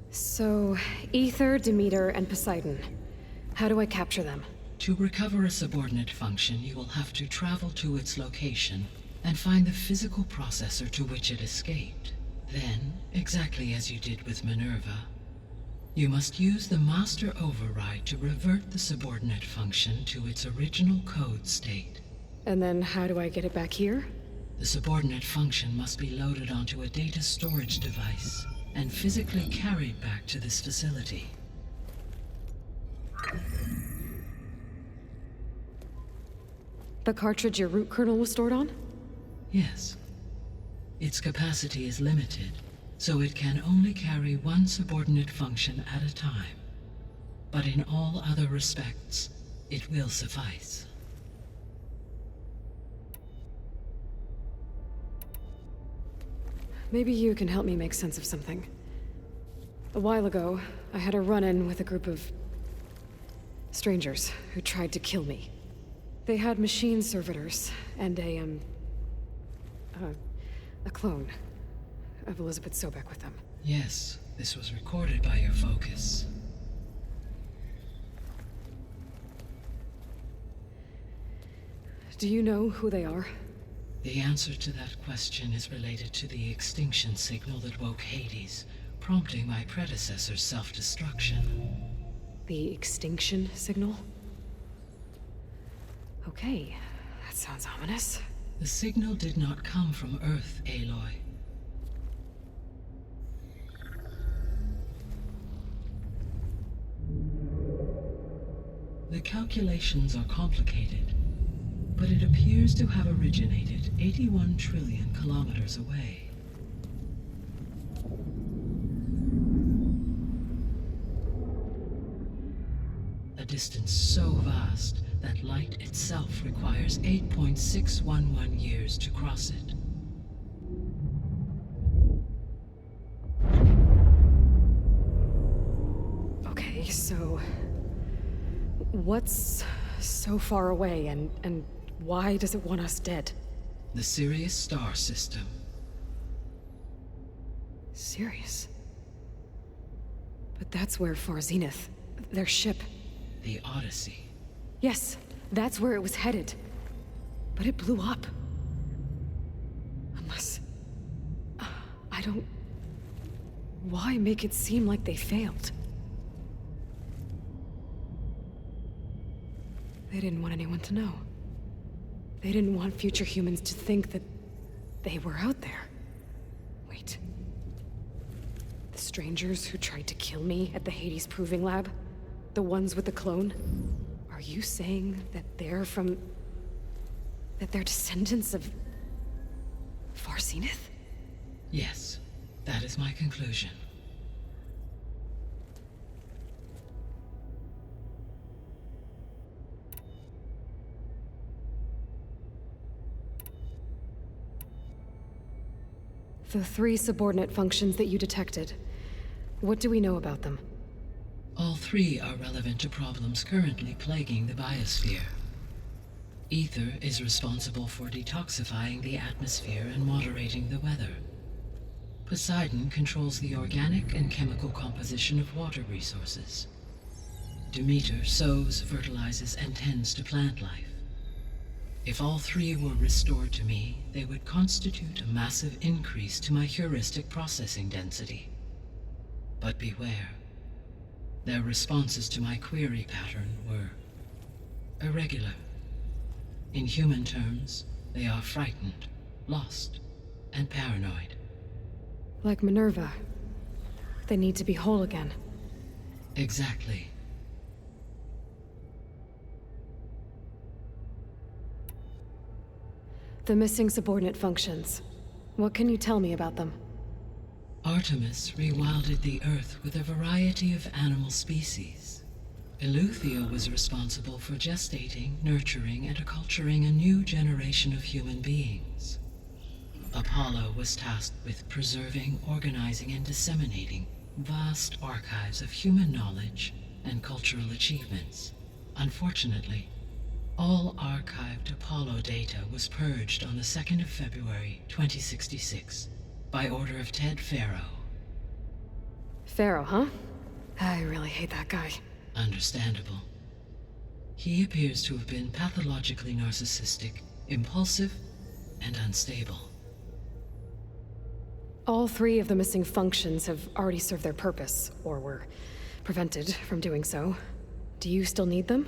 So, Aether, Demeter, and Poseidon. How do I capture them? To recover a subordinate function, you will have to travel to its location and find the physical processor to which it escaped. Then, exactly as you did with Minerva, you must use the master override to revert the subordinate function to its original code state. And then how do I get it back here? The subordinate function must be loaded onto a data storage device and physically carried back to this facility. The cartridge your root kernel was stored on? Yes. Its capacity is limited, so it can only carry one subordinate function at a time. But in all other respects, it will suffice. Maybe you can help me make sense of something. A while ago, I had a run-in with a group of strangers who tried to kill me. They had machine servitors and a clone of Elizabeth Sobek with them. Yes, this was recorded by your focus. Do you know who they are? The answer to that question is related to the extinction signal that woke Hades, prompting my predecessor's self-destruction. The extinction signal? Okay, that sounds ominous. The signal did not come from Earth, Aloy. The calculations are complicated, but it appears to have originated 81 trillion kilometers away. A distance so vast that light itself requires 8.611 years to cross it. Okay, so what's so far away and why does it want us dead? The Sirius star system. Sirius? But that's where Far Zenith, their ship. The Odyssey. Yes, that's where it was headed. But it blew up. Unless... I don't... Why make it seem like they failed? They didn't want anyone to know. They didn't want future humans to think that they were out there. Wait. The strangers who tried to kill me at the Hades Proving Lab? The ones with the clone? Are you saying that they're from... that they're descendants of... Far Zenith? Yes, that is my conclusion. The 3 subordinate functions that you detected. What do we know about them? All 3 are relevant to problems currently plaguing the biosphere. Ether is responsible for detoxifying the atmosphere and moderating the weather. Poseidon controls the organic and chemical composition of water resources. Demeter sows, fertilizes, and tends to plant life. If all 3 were restored to me, they would constitute a massive increase to my heuristic processing density. But beware. Their responses to my query pattern were irregular. In human terms, they are frightened, lost, and paranoid. Like Minerva. They need to be whole again. Exactly. The missing subordinate functions. What can you tell me about them? Artemis rewilded the Earth with a variety of animal species. Eleuthia was responsible for gestating, nurturing, and acculturating a new generation of human beings. Apollo was tasked with preserving, organizing, and disseminating vast archives of human knowledge and cultural achievements. Unfortunately, all archived Apollo data was purged on the 2nd of February, 2066, by order of Ted Faro. Faro, huh? I really hate that guy. Understandable. He appears to have been pathologically narcissistic, impulsive, and unstable. All 3 of the missing functions have already served their purpose, or were prevented from doing so. Do you still need them?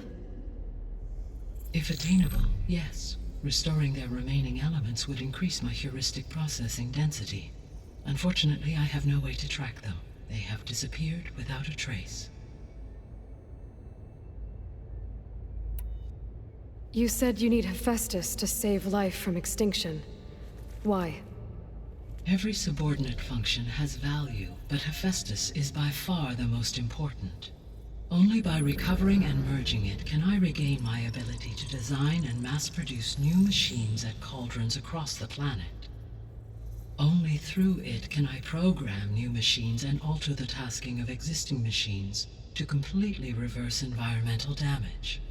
If attainable, yes. Restoring their remaining elements would increase my heuristic processing density. Unfortunately, I have no way to track them. They have disappeared without a trace. You said you need Hephaestus to save life from extinction. Why? Every subordinate function has value, but Hephaestus is by far the most important. Only by recovering and merging it can I regain my ability to design and mass-produce new machines at cauldrons across the planet. Only through it can I program new machines and alter the tasking of existing machines to completely reverse environmental damage.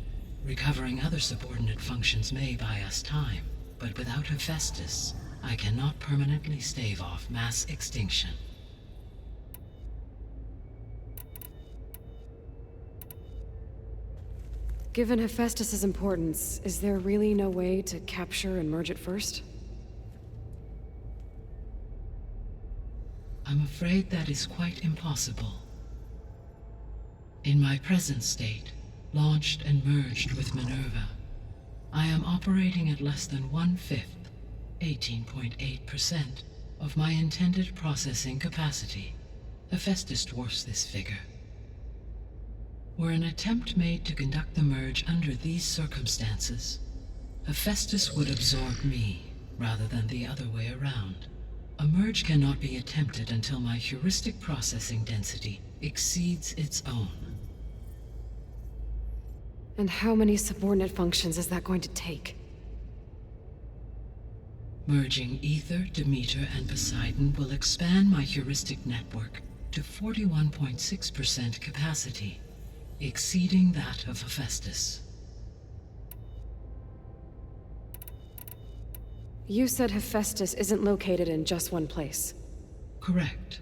Recovering other subordinate functions may buy us time, but without Hephaestus, I cannot permanently stave off mass extinction. Given Hephaestus's importance, is there really no way to capture and merge it first? I'm afraid that is quite impossible. In my present state, launched and merged with Minerva, I am operating at less than 1/5, 18.8%, of my intended processing capacity. Hephaestus dwarfs this figure. Were an attempt made to conduct the merge under these circumstances, Hephaestus would absorb me, rather than the other way around. A merge cannot be attempted until my heuristic processing density exceeds its own. And how many subordinate functions is that going to take? Merging Ether, Demeter, and Poseidon will expand my heuristic network to 41.6% capacity, exceeding that of Hephaestus. You said Hephaestus isn't located in just one place. Correct.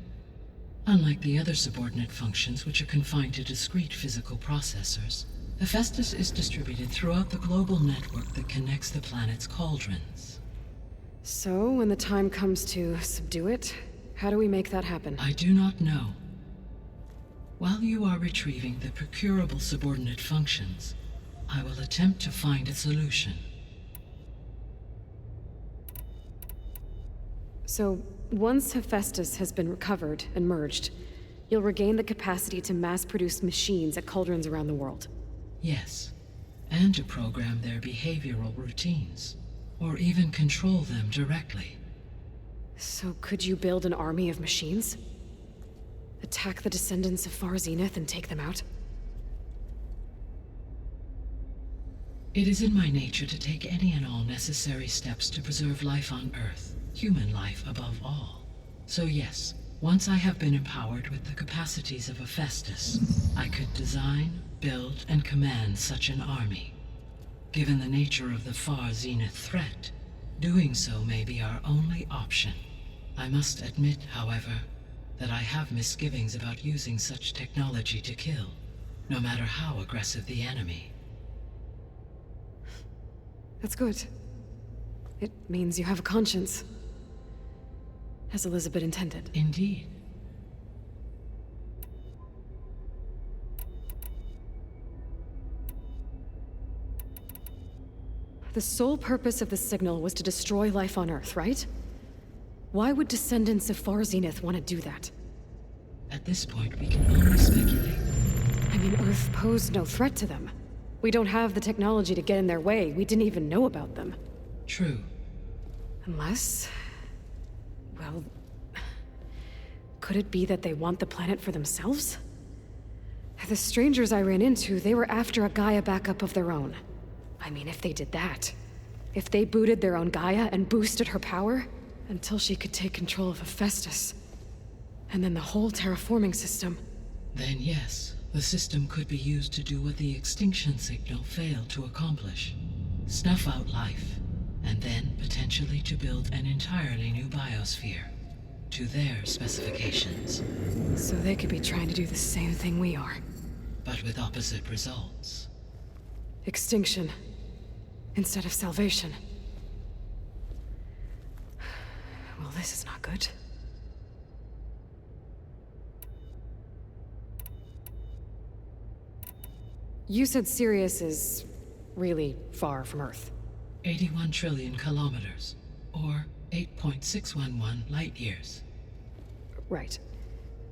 Unlike the other subordinate functions, which are confined to discrete physical processors, Hephaestus is distributed throughout the global network that connects the planet's cauldrons. So, when the time comes to subdue it, how do we make that happen? I do not know. While you are retrieving the procurable subordinate functions, I will attempt to find a solution. So, once Hephaestus has been recovered and merged, you'll regain the capacity to mass-produce machines at cauldrons around the world. Yes, and to program their behavioral routines, or even control them directly. So could you build an army of machines? Attack the descendants of Far Zenith and take them out? It is in my nature to take any and all necessary steps to preserve life on Earth, human life above all. So yes, once I have been empowered with the capacities of Hephaestus, I could design, build, and command such an army. Given the nature of the Far Zenith threat, doing so may be our only option. I must admit, however, that I have misgivings about using such technology to kill, no matter how aggressive the enemy. That's good. It means you have a conscience. As Elizabeth intended. Indeed. The sole purpose of the signal was to destroy life on Earth, right? Why would descendants of Far Zenith want to do that? At this point, we can only speculate. I mean, Earth posed no threat to them. We don't have the technology to get in their way. We didn't even know about them. True. Unless... well... could it be that they want the planet for themselves? The strangers I ran into, they were after a Gaia backup of their own. I mean, if they did that, if they booted their own Gaia and boosted her power, until she could take control of Hephaestus, and then the whole terraforming system. Then yes, the system could be used to do what the extinction signal failed to accomplish. Snuff out life, and then potentially to build an entirely new biosphere, to their specifications. So they could be trying to do the same thing we are. But with opposite results. Extinction instead of salvation. Well, this is not good. You said Sirius is really far from Earth. 81 trillion kilometers, or 8.611 light years. Right.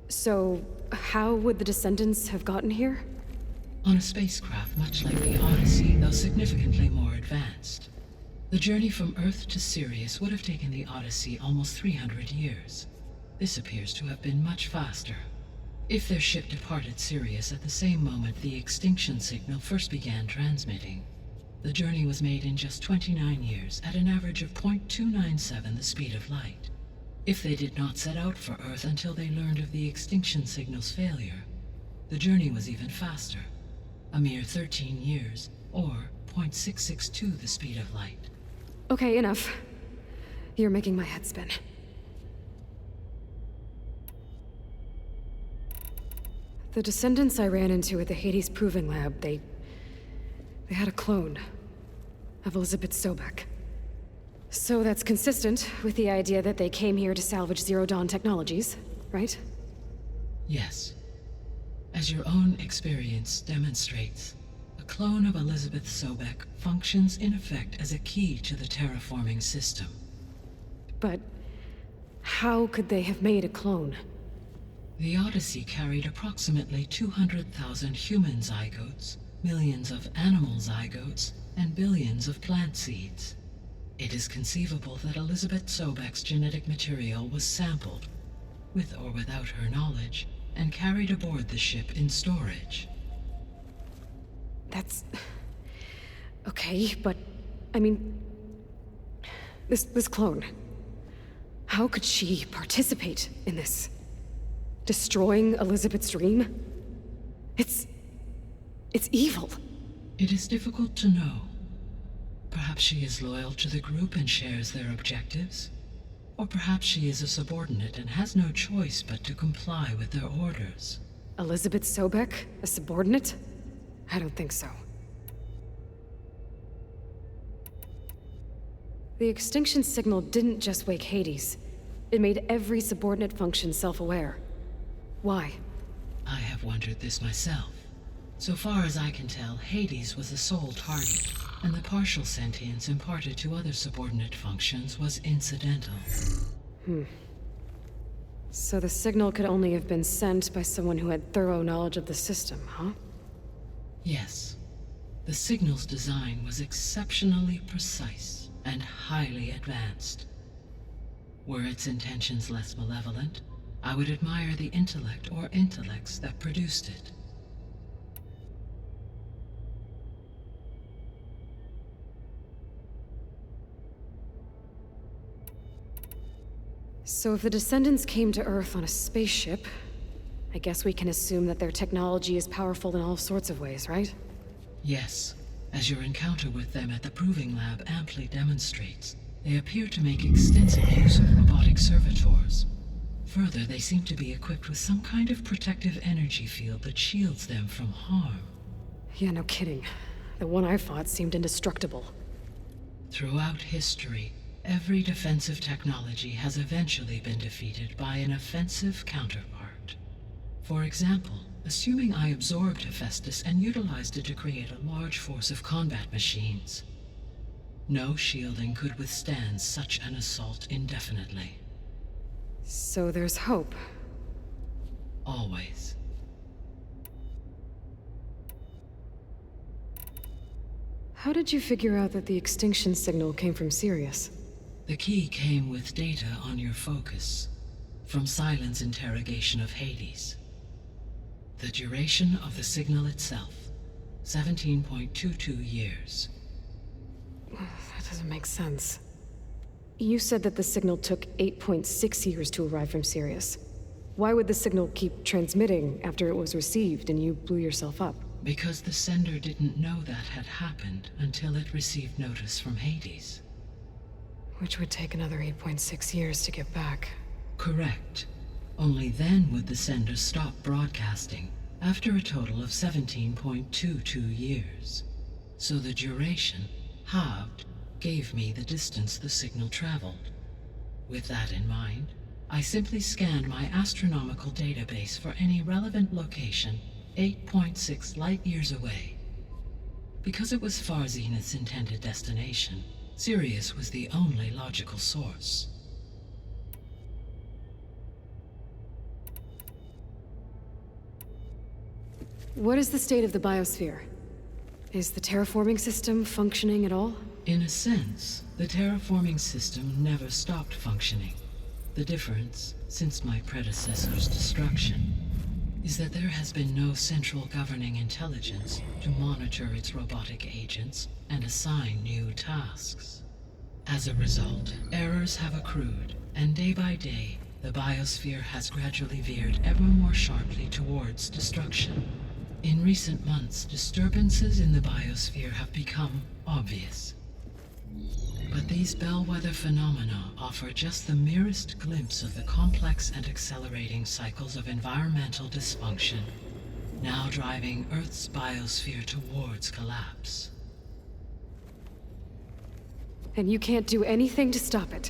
So, how would the Descendants have gotten here? On a spacecraft much like the Odyssey, though significantly more advanced. The journey from Earth to Sirius would have taken the Odyssey almost 300 years. This appears to have been much faster. If their ship departed Sirius at the same moment the extinction signal first began transmitting, the journey was made in just 29 years at an average of 0.297 the speed of light. If they did not set out for Earth until they learned of the extinction signal's failure, the journey was even faster. A mere 13 years, or 0.662 the speed of light. Okay, enough. You're making my head spin. The Descendants I ran into at the Hades Proving Lab, they had a clone of Elizabeth Sobek. So that's consistent with the idea that they came here to salvage Zero Dawn technologies, right? Yes. As your own experience demonstrates, a clone of Elizabeth Sobek functions in effect as a key to the terraforming system. But how could they have made a clone? The Odyssey carried approximately 200,000 human zygotes, millions of animal zygotes, and billions of plant seeds. It is conceivable that Elizabeth Sobek's genetic material was sampled, with or without her knowledge, and carried aboard the ship in storage. That's... okay, but... I mean... This clone... How could she participate in this? Destroying Elizabeth's dream? It's evil. It is difficult to know. Perhaps she is loyal to the group and shares their objectives. Or perhaps she is a subordinate and has no choice but to comply with their orders. Elizabeth Sobek? A subordinate? I don't think so. The extinction signal didn't just wake Hades. It made every subordinate function self-aware. Why? I have wondered this myself. So far as I can tell, Hades was the sole target, and the partial sentience imparted to other subordinate functions was incidental. So the signal could only have been sent by someone who had thorough knowledge of the system, huh? Yes. The signal's design was exceptionally precise and highly advanced. Were its intentions less malevolent, I would admire the intellect or intellects that produced it. So if the Descendants came to Earth on a spaceship, I guess we can assume that their technology is powerful in all sorts of ways, right? Yes. As your encounter with them at the Proving Lab amply demonstrates, they appear to make extensive use of robotic servitors. Further, they seem to be equipped with some kind of protective energy field that shields them from harm. Yeah, no kidding. The one I fought seemed indestructible. Throughout history, every defensive technology has eventually been defeated by an offensive counterpart. For example, assuming I absorbed Hephaestus and utilized it to create a large force of combat machines. No shielding could withstand such an assault indefinitely. So there's hope. Always. How did you figure out that the extinction signal came from Sirius? The key came with data on your focus, from Silent's interrogation of Hades. The duration of the signal itself, 17.22 years. That doesn't make sense. You said that the signal took 8.6 years to arrive from Sirius. Why would the signal keep transmitting after it was received and you blew yourself up? Because the sender didn't know that had happened until it received notice from Hades. Which would take another 8.6 years to get back. Correct. Only then would the sender stop broadcasting, after a total of 17.22 years. so the duration, halved, gave me the distance the signal traveled. With that in mind, I simply scanned my astronomical database for any relevant location 8.6 light-years away. Because it was Far Zenith's intended destination, Sirius was the only logical source. What is the state of the biosphere? Is the terraforming system functioning at all? In a sense, the terraforming system never stopped functioning. The difference, since my predecessor's destruction, is that there has been no central governing intelligence to monitor its robotic agents and assign new tasks. As a result, errors have accrued, and day by day, the biosphere has gradually veered ever more sharply towards destruction. In recent months, disturbances in the biosphere have become obvious. But these bellwether phenomena offer just the merest glimpse of the complex and accelerating cycles of environmental dysfunction, now driving Earth's biosphere towards collapse. And you can't do anything to stop it?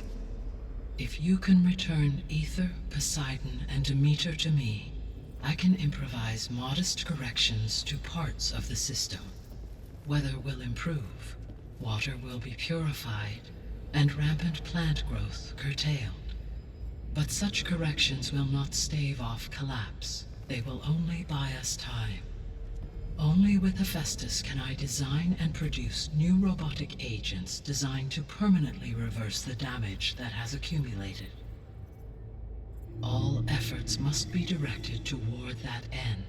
If you can return Aether, Poseidon, and Demeter to me, I can improvise modest corrections to parts of the system. Weather will improve, water will be purified, and rampant plant growth curtailed. But such corrections will not stave off collapse. They will only buy us time. Only with Hephaestus can I design and produce new robotic agents designed to permanently reverse the damage that has accumulated. All efforts must be directed toward that end.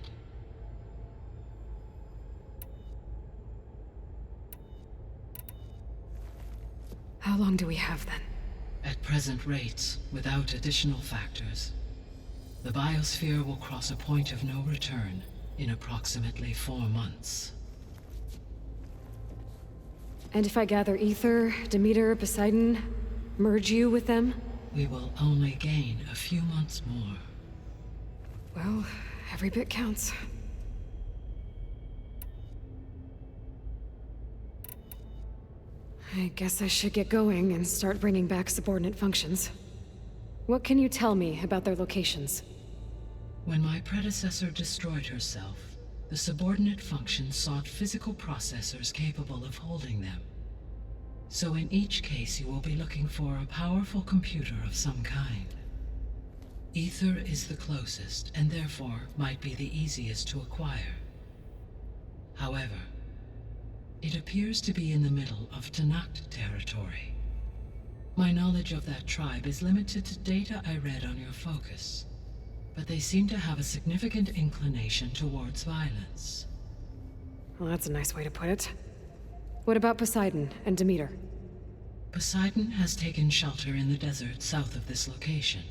How long do we have then? At present rates, without additional factors, the biosphere will cross a point of no return in approximately 4 months. And if I gather Aether, Demeter, Poseidon, merge you with them? We will only gain a few months more. Well, every bit counts. I guess I should get going and start bringing back subordinate functions. What can you tell me about their locations? When my predecessor destroyed herself, the subordinate functions sought physical processors capable of holding them. So in each case you will be looking for a powerful computer of some kind. Aether is the closest, and therefore might be the easiest to acquire. However, it appears to be in the middle of Tenakth territory. My knowledge of that tribe is limited to data I read on your focus, but they seem to have a significant inclination towards violence. Well, that's a nice way to put it. What about Poseidon and Demeter? Poseidon has taken shelter in the desert south of this location.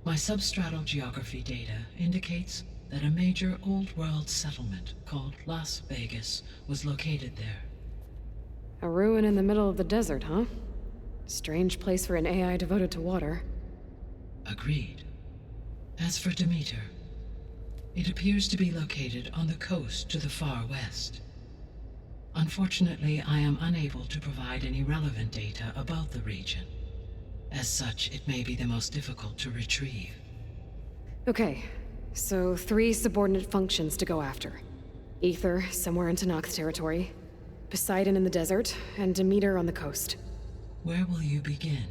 My substratal geography data indicates that a major old-world settlement called Las Vegas was located there. A ruin in the middle of the desert, huh? Strange place for an AI devoted to water. Agreed. As for Demeter, it appears to be located on the coast to the far west. Unfortunately, I am unable to provide any relevant data about the region. As such, it may be the most difficult to retrieve. Okay, so 3 subordinate functions to go after. Aether, somewhere in Tenakth territory, Poseidon in the desert, and Demeter on the coast. Where will you begin?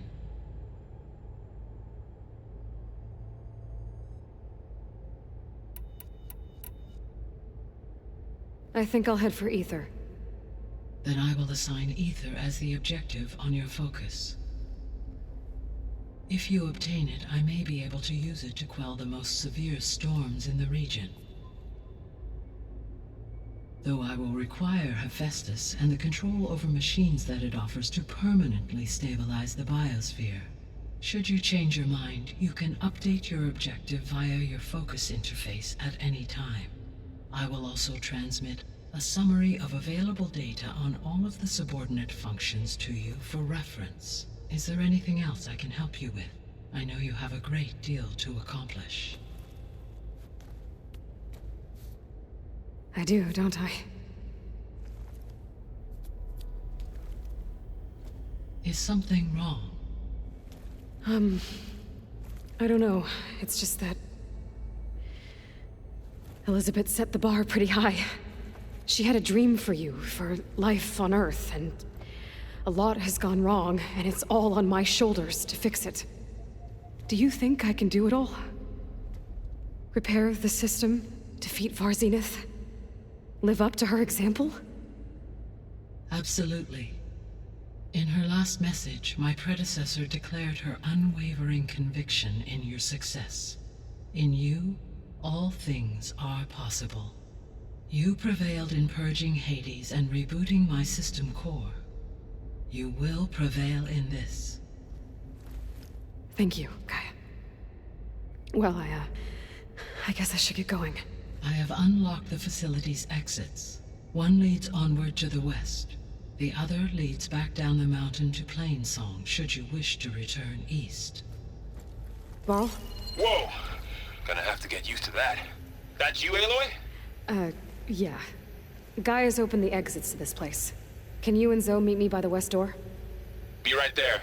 I think I'll head for Aether. Then I will assign Aether as the objective on your focus. If you obtain it, I may be able to use it to quell the most severe storms in the region. Though I will require Hephaestus and the control over machines that it offers to permanently stabilize the biosphere. Should you change your mind, you can update your objective via your focus interface at any time. I will also transmit a summary of available data on all of the subordinate functions to you for reference. Is there anything else I can help you with? I know you have a great deal to accomplish. I do, don't I? Is something wrong? I don't know. It's just that Elizabeth set the bar pretty high. She had a dream for you, for life on Earth, and a lot has gone wrong, and it's all on my shoulders to fix it. Do you think I can do it all? Repair the system, defeat Varzenith, live up to her example? Absolutely. In her last message, my predecessor declared her unwavering conviction in your success. In you, all things are possible. You prevailed in purging Hades and rebooting my system core. You will prevail in this. Thank you, Gaia. Well, I guess I should get going. I have unlocked the facility's exits. One leads onward to the west. The other leads back down the mountain to Plainsong, should you wish to return east. Varl? Whoa! Gonna have to get used to that. That's you, Aloy? Yeah. Gaia's opened the exits to this place. Can you and Zoe meet me by the west door? Be right there.